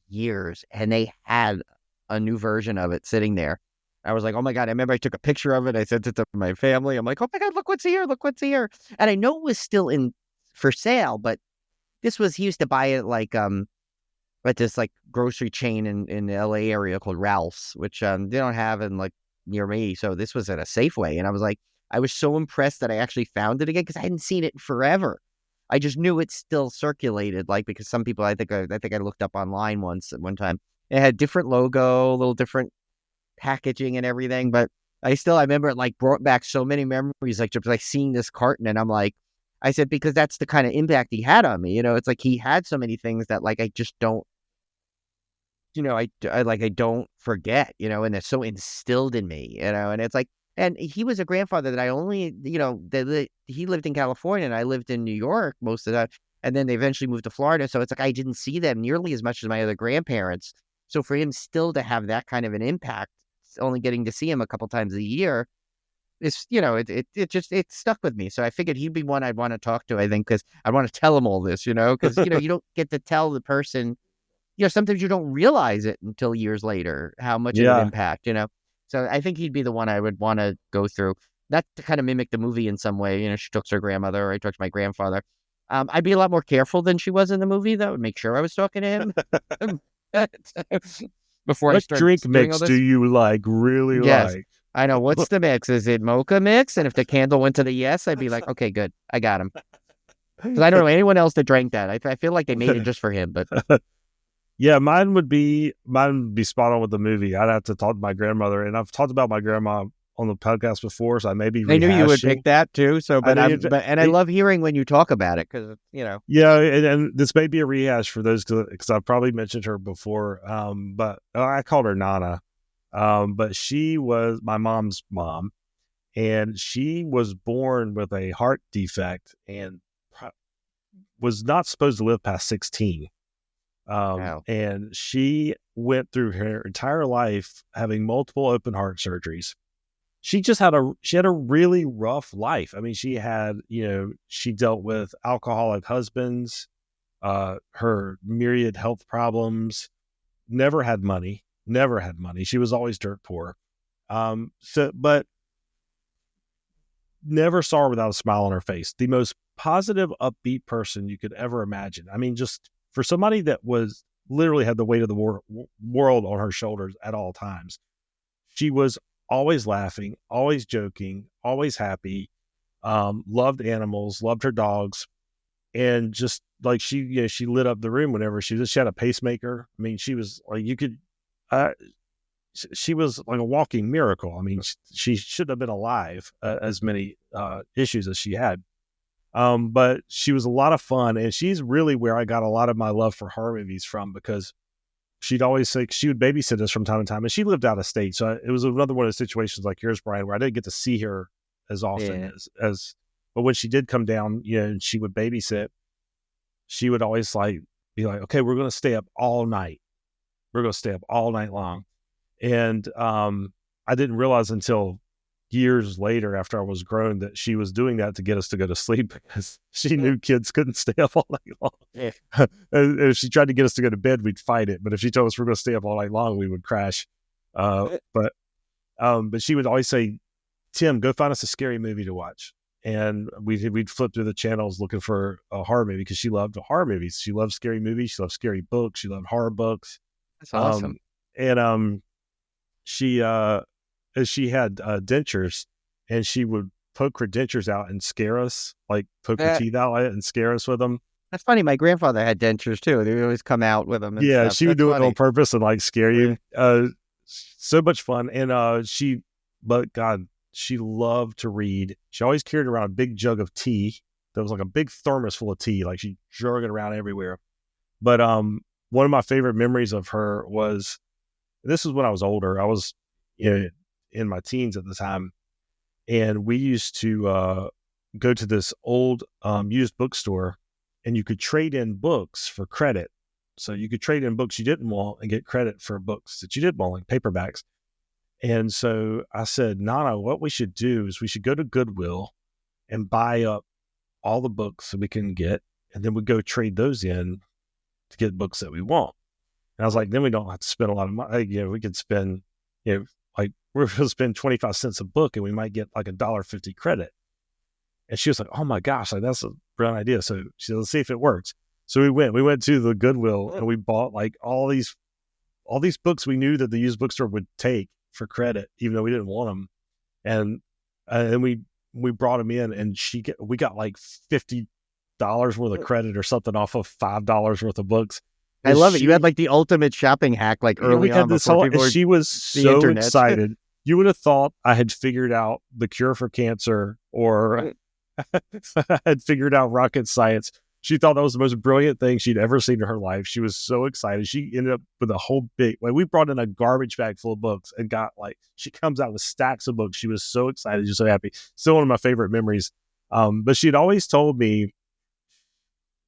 years, and they had a new version of it sitting there. I was like, oh my God, I remember I took a picture of it. I sent it to my family. I'm like, oh my God, look what's here. Look what's here. And I know it was still for sale, but he used to buy it like, at this like grocery chain in the LA area called Ralph's, which, they don't have in like near me. So this was at a Safeway. And I was like, I was so impressed that I actually found it again, because I hadn't seen it in forever. I just knew it still circulated, like, because some people, I think I looked up online once at one time. It had different logo, a little different packaging and everything, but I remember it like brought back so many memories, like just like seeing this carton, and I'm like, I said, because that's the kind of impact he had on me, it's like he had so many things that like I just don't, I don't forget, and it's so instilled in me, and it's like, and he was a grandfather that I only, he lived in California and I lived in New York most of that, and then they eventually moved to Florida, so it's like I didn't see them nearly as much as my other grandparents. So for him still to have that kind of an impact, only getting to see him a couple times a year, it's, it stuck with me. So I figured he'd be one I'd want to talk to, I think, because I want to tell him all this, because, you don't get to tell the person, sometimes you don't realize it until years later, how much of an impact, So I think he'd be the one I would want to go through. Not to kind of mimic the movie in some way, she talks to her grandmother, or I talked to my grandfather. I'd be a lot more careful than she was in the movie, though, and make sure I was talking to him. Before what drink mix do you really like? I know. What's the mix? Is it Mocha Mix? And if the candle went to the yes, I'd be like, okay, good. I got him. Because I don't know anyone else that drank that. I feel like they made it just for him. But yeah, mine would be spot on with the movie. I'd have to talk to my grandmother, and I've talked about my grandma on the podcast before, so I may be rehashing. I knew you would pick that too. So, I love hearing when you talk about it, because Yeah, and this may be a rehash for those, because I've probably mentioned her before. But I called her Nana. But she was my mom's mom, and she was born with a heart defect and was not supposed to live past 16. Wow. And she went through her entire life having multiple open heart surgeries. she had a really rough life. I mean, she had, she dealt with alcoholic husbands, her myriad health problems, never had money. She was always dirt poor. But never saw her without a smile on her face. The most positive, upbeat person you could ever imagine. I mean, just for somebody that was literally had the weight of the world on her shoulders at all times. She was always laughing, always joking, always happy, loved animals, loved her dogs. And just like she lit up the room whenever she had a pacemaker. I mean, she was like, she was like a walking miracle. I mean, she should have been alive, as many issues as she had. But she was a lot of fun, and she's really where I got a lot of my love for horror movies from, because she'd always say she would babysit us from time to time, and she lived out of state. So it was another one of those situations like yours, Brian, where I didn't get to see her as often as, but when she did come down, and she would babysit, she would always be like, okay, we're going to stay up all night. We're going to stay up all night long. And I didn't realize until years later, after I was grown, that she was doing that to get us to go to sleep, because she knew kids couldn't stay up all night long. Yeah. And if she tried to get us to go to bed, we'd fight it. But if she told us we're going to stay up all night long, we would crash. But she would always say, Tim, go find us a scary movie to watch. And we'd flip through the channels looking for a horror movie, because she loved horror movies. She loved scary movies. She loved scary books. She loved horror books. That's awesome. She had dentures, and she would poke her dentures out and scare us, like poke her teeth out and scare us with them. That's funny. My grandfather had dentures too. They would always come out with them. Yeah, stuff. she would do it on purpose and scare you. So much fun. And she loved to read. She always carried around a big jug of tea that was like a big thermos full of tea. Like she drug it around everywhere. But one of my favorite memories of her was, this is when I was older. I was in my teens at the time, and we used to go to this old used bookstore, and you could trade in books for credit. So you could trade in books you didn't want and get credit for books that you did want, like paperbacks. And so I said, Nana, what we should do is we should go to Goodwill and buy up all the books that we can get, and then we go trade those in to get books that we want. And I was like, then we don't have to spend a lot of money. We could spend, we're going to spend 25 cents a book, and we might get like $1.50 credit. And she was like, oh my gosh, that's a brilliant idea. So she said, let's see if it works. So we went to the Goodwill, and we bought all these books we knew that the used bookstore would take for credit, even though we didn't want them. And we brought them in, and we got like $50 worth of credit or something off of $5 worth of books. I love it. You had like the ultimate shopping hack, early on. She was so excited. You would have thought I had figured out the cure for cancer, or I had figured out rocket science. She thought that was the most brilliant thing she'd ever seen in her life. She was so excited. She ended up with a whole we brought in a garbage bag full of books, and she comes out with stacks of books. She was so excited. She's so happy. Still one of my favorite memories. But she'd always told me,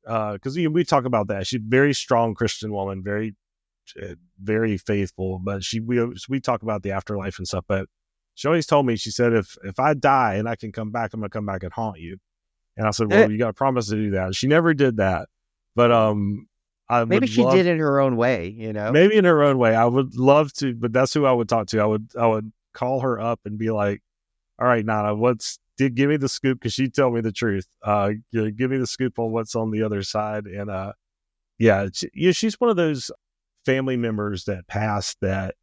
because we talk about that. She's a very strong Christian woman, very, very faithful. But we talk about the afterlife and stuff. But she always told me, she said, if I die and I can come back, I'm going to come back and haunt you. And I said, well, you got to promise to do that. She never did that. But maybe she did in her own way, Maybe in her own way. I would love to, but that's who I would talk to. I would call her up and be like, all right, Nana, give me the scoop, because she'd tell me the truth. Give me the scoop on what's on the other side. And she's one of those family members that pass that,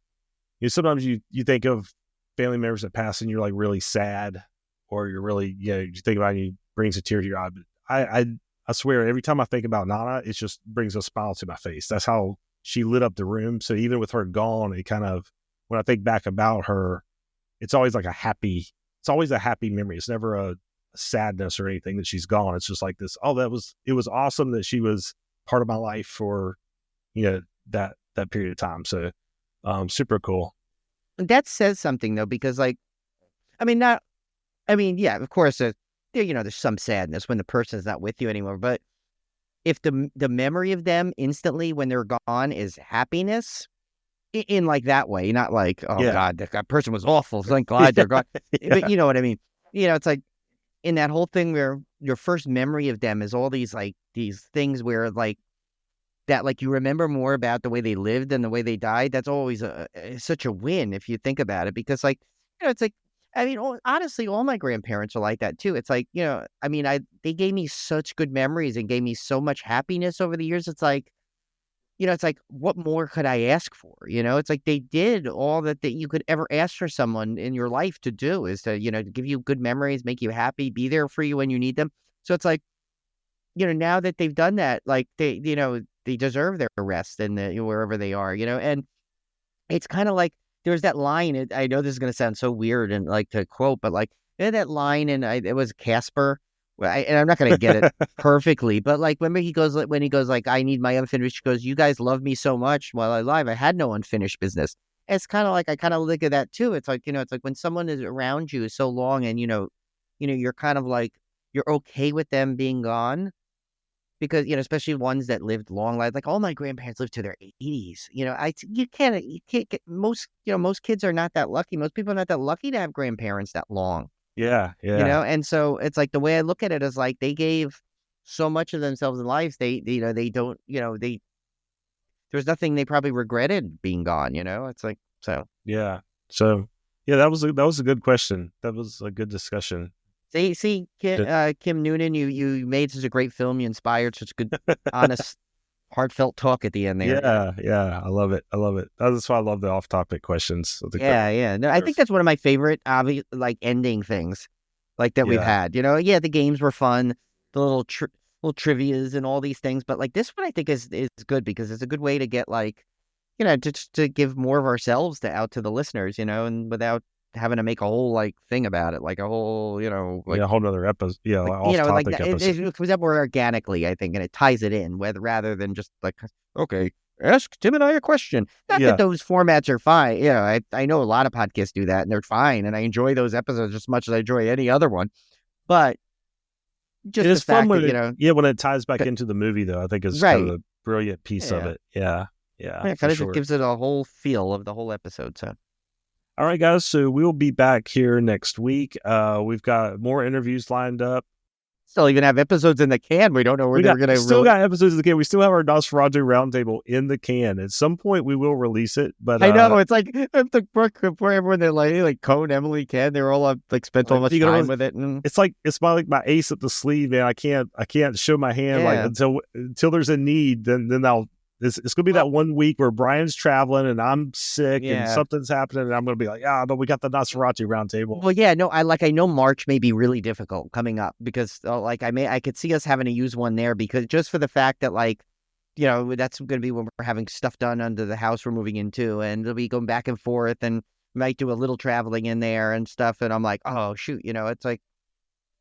sometimes you think of family members that pass and you're like really sad, or you're really, you think about it and it brings a tear to your eye. But I swear, every time I think about Nana, it just brings a smile to my face. That's how she lit up the room. So even with her gone, it kind of, when I think back about her, it's always like it's always a happy memory. It's never a sadness or anything that she's gone. It's just like this, it was awesome that she was part of my life for, that period of time. So, super cool. That says something though, because of course, there's some sadness when the person's not with you anymore, but if the memory of them instantly when they're gone is happiness, in like that way, not like, oh Yeah. God, that person was awful. Thank God they're gone. Yeah. But you know what I mean? It's like in that whole thing where your first memory of them is all these like these things where like that, like you remember more about the way they lived than the way they died. That's always such a win if you think about it, because like, it's like, I mean, honestly, all my grandparents are like that too. It's like, I mean, they gave me such good memories and gave me so much happiness over the years. It's like, it's like, what more could I ask for? It's like they did all that you could ever ask for someone in your life to do, is to, to give you good memories, make you happy, be there for you when you need them. So it's like, now that they've done that, like they deserve their rest and wherever they are, and it's kind of like, there's that line. I know this is going to sound so weird and like to quote, but like that line, and it was Casper. And I'm not going to get it perfectly, but like when he goes like, I need my unfinished, he goes, you guys love me so much while I'm alive, I had no unfinished business. It's kind of like, I kind of look at that too. It's like, it's like when someone is around you so long and, you're kind of like, you're okay with them being gone, because, especially ones that lived long lives, like all my grandparents lived to their 80s. You can't get most kids are not that lucky. Most people are not that lucky to have grandparents that long. Yeah. And so it's like, the way I look at it is like, they gave so much of themselves in life. They don't, there's nothing they probably regretted being gone, it's like, so. Yeah. So, yeah, that was a good question. That was a good discussion. See, Kim Noonan, you made such a great film. You inspired such good, honest, heartfelt talk at the end there. Yeah. I love it. That's why I love the off-topic questions. Yeah. No, I think that's one of my favorite, like ending things, like that we've had. Yeah, the games were fun, the little trivias and all these things, but like this one, I think is good, because it's a good way to get like, just to give more of ourselves out to the listeners, and without having to make a whole like thing about it, like a whole, like a whole nother episode. Yeah, like off-topic episode. It comes up more organically, I think, and it ties it in rather than just like, okay, ask Tim and I a question. Not that those formats are fine. I know a lot of podcasts do that and they're fine, and I enjoy those episodes as much as I enjoy any other one. But just it's fun when when it ties back but, into the movie, though. I think it's kind of a brilliant piece of it. Yeah, kind of just gives it a whole feel of the whole episode. So. All right, guys. So we'll be back here next week. We've got more interviews lined up. Still even have episodes in the can. We don't know where they're going to still got episodes in the can. We still have our Nosferatu Roundtable in the can. At some point, we will release it. But I know it's like for everyone, they're like Cone, Emily, Ken. They're all like spent all much time with it. And it's like my ace up the sleeve, man. I can't show my hand like until there's a need. Then I'll. It's going to be that 1 week where Brian's traveling and I'm sick and something's happening, and I'm going to be like, but we got the Nosferatu Roundtable. Well, yeah, no, I know March may be really difficult coming up, because like I could see us having to use one there, because just for the fact that like, that's going to be when we're having stuff done under the house we're moving into, and it'll be going back and forth, and might do a little traveling in there and stuff. And I'm like, oh shoot, it's like,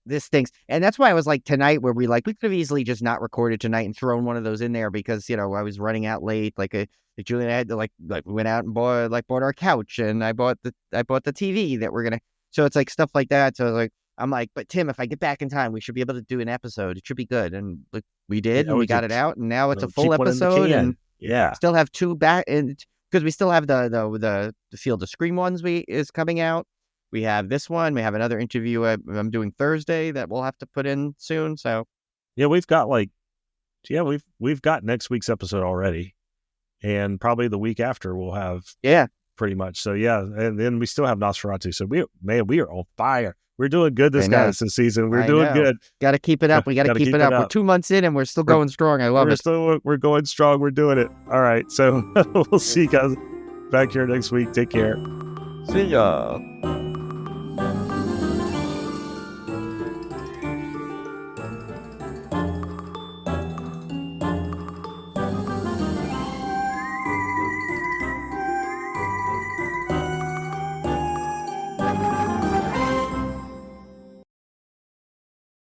this stinks. And that's why I was like, tonight, where we could have easily just not recorded tonight and thrown one of those in there, because I was running out late. Like Julian had to like we went out and bought our couch, and I bought the TV that we're gonna. So it's like stuff like that. So like, I'm like, but Tim, if I get back in time, we should be able to do an episode. It should be good. And like, we did, and we got it out, and now it's a full episode, and still have two back, and because we still have the Field of Scream ones is coming out. We have this one. We have another interview I'm doing Thursday that we'll have to put in soon. So, we've got we've got next week's episode already, and probably the week after we'll have pretty much. So and then we still have Nosferatu. So we are on fire. We're doing good this season. We're doing good. Got to keep it up. We got to keep it up. We're 2 months in and we're still going strong. I love it. We're going strong. We're doing it. All right. So we'll see you guys back here next week. Take care. See ya.